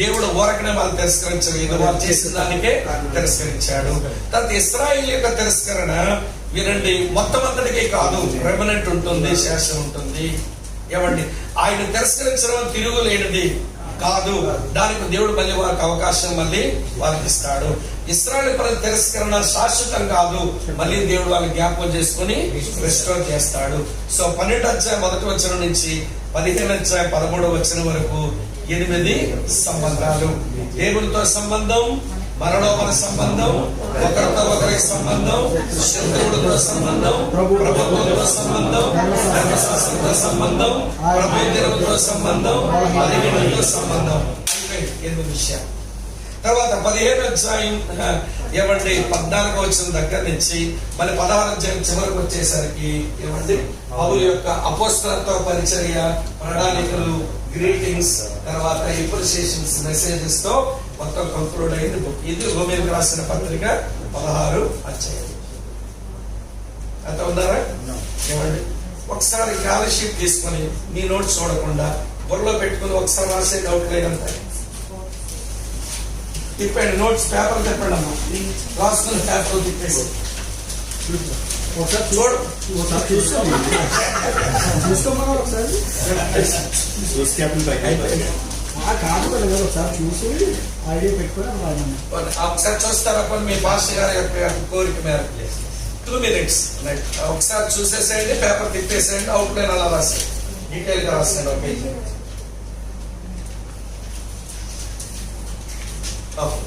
దేవుడు ఊరకనే వాళ్ళు తిరస్కరించలేదు, వాళ్ళు చేసిన దానికే తిరస్కరించాడు. తర్వాత ఇశ్రాయేలు యొక్క తిరస్కరణ వినండి, మొత్తం అంతటికీ కాదు, రెమనెంట్ ఉంటుంది, శేషం ఉంటుంది. ఆయన తిరస్కరించడం తిరుగులేనిది కాదు. దానికి దేవుడు మళ్ళీ వారికి అవకాశం మళ్ళీ వాళ్ళకి ఇస్తాడు. ఇశ్రాయేలు ప్రజల తిరస్కరణ శాశ్వతం కాదు, మళ్ళీ దేవుడు వాళ్ళని జ్ఞాపకం చేసుకుని రెస్టోర్ చేస్తాడు. సో 12వ అధ్యాయం 1వ వచనం నుంచి 15వ అధ్యాయం 13వ వచనం వరకు 8 సంబంధాలు. దేవుడితో సంబంధం, మరణోపర సంబంధం, ఒకరితో ఒకరికి సంబంధం, శత్రువుడితో సంబంధం, ప్రభుత్వంతో సంబంధం, ధర్మశాస్త్రంతో సంబంధం, ప్రభుత్వంతో సంబంధం, బలహీనతతో సంబంధం. 8 విషయాలు. తర్వాత 15వ అధ్యాయం 14వ వచనం దగ్గర నుంచి మళ్ళీ 16వ అధ్యాయం చివరికి వచ్చేసరికి పౌలు యొక్క అపోస్తలత్వ పరిచర్య, ప్రణాళికలు, గ్రీటింగ్స్, తర్వాత ఎప్రిసియేషన్స్, మెసేజెస్ తో మొత్తం కంక్లూడ్ అయింది బుక్. ఇది రోమీయులకు రాసిన పత్రిక 16 అధ్యాయం. అంత ఉన్నారా? ఒకసారి ఖాళీ షీట్ తీసుకొని మీ నోట్స్ చూడకుండా బుర్రలో పెట్టుకుని ఒకసారి రాసే డౌట్ లేదంతా తిప్పండి. నోట్స్ పేపర్ తిప్పండి అమ్మా, రాసుకుని పేపర్ తిప్పేసి ఒకసారి చూడు. ఒకసారి చూసుకోమన్నా ఒకసారి కాదు కదా ఒకసారి చూసి ఐడియా పెట్టుకొని రాయమన్నా. ఒకసారి చూస్తారా పోనీ మీ పాస్టర్ గారి యొక్క కోరిక మేరకు 2 minutes ఒకసారి చూసేసేయండి, పేపర్ తిప్పేసేయండి, అవుట్లైన్ అలా రాసేయండి, డీటెయిల్ గా రాసేయండి ఒక పేజీ. ఓకే.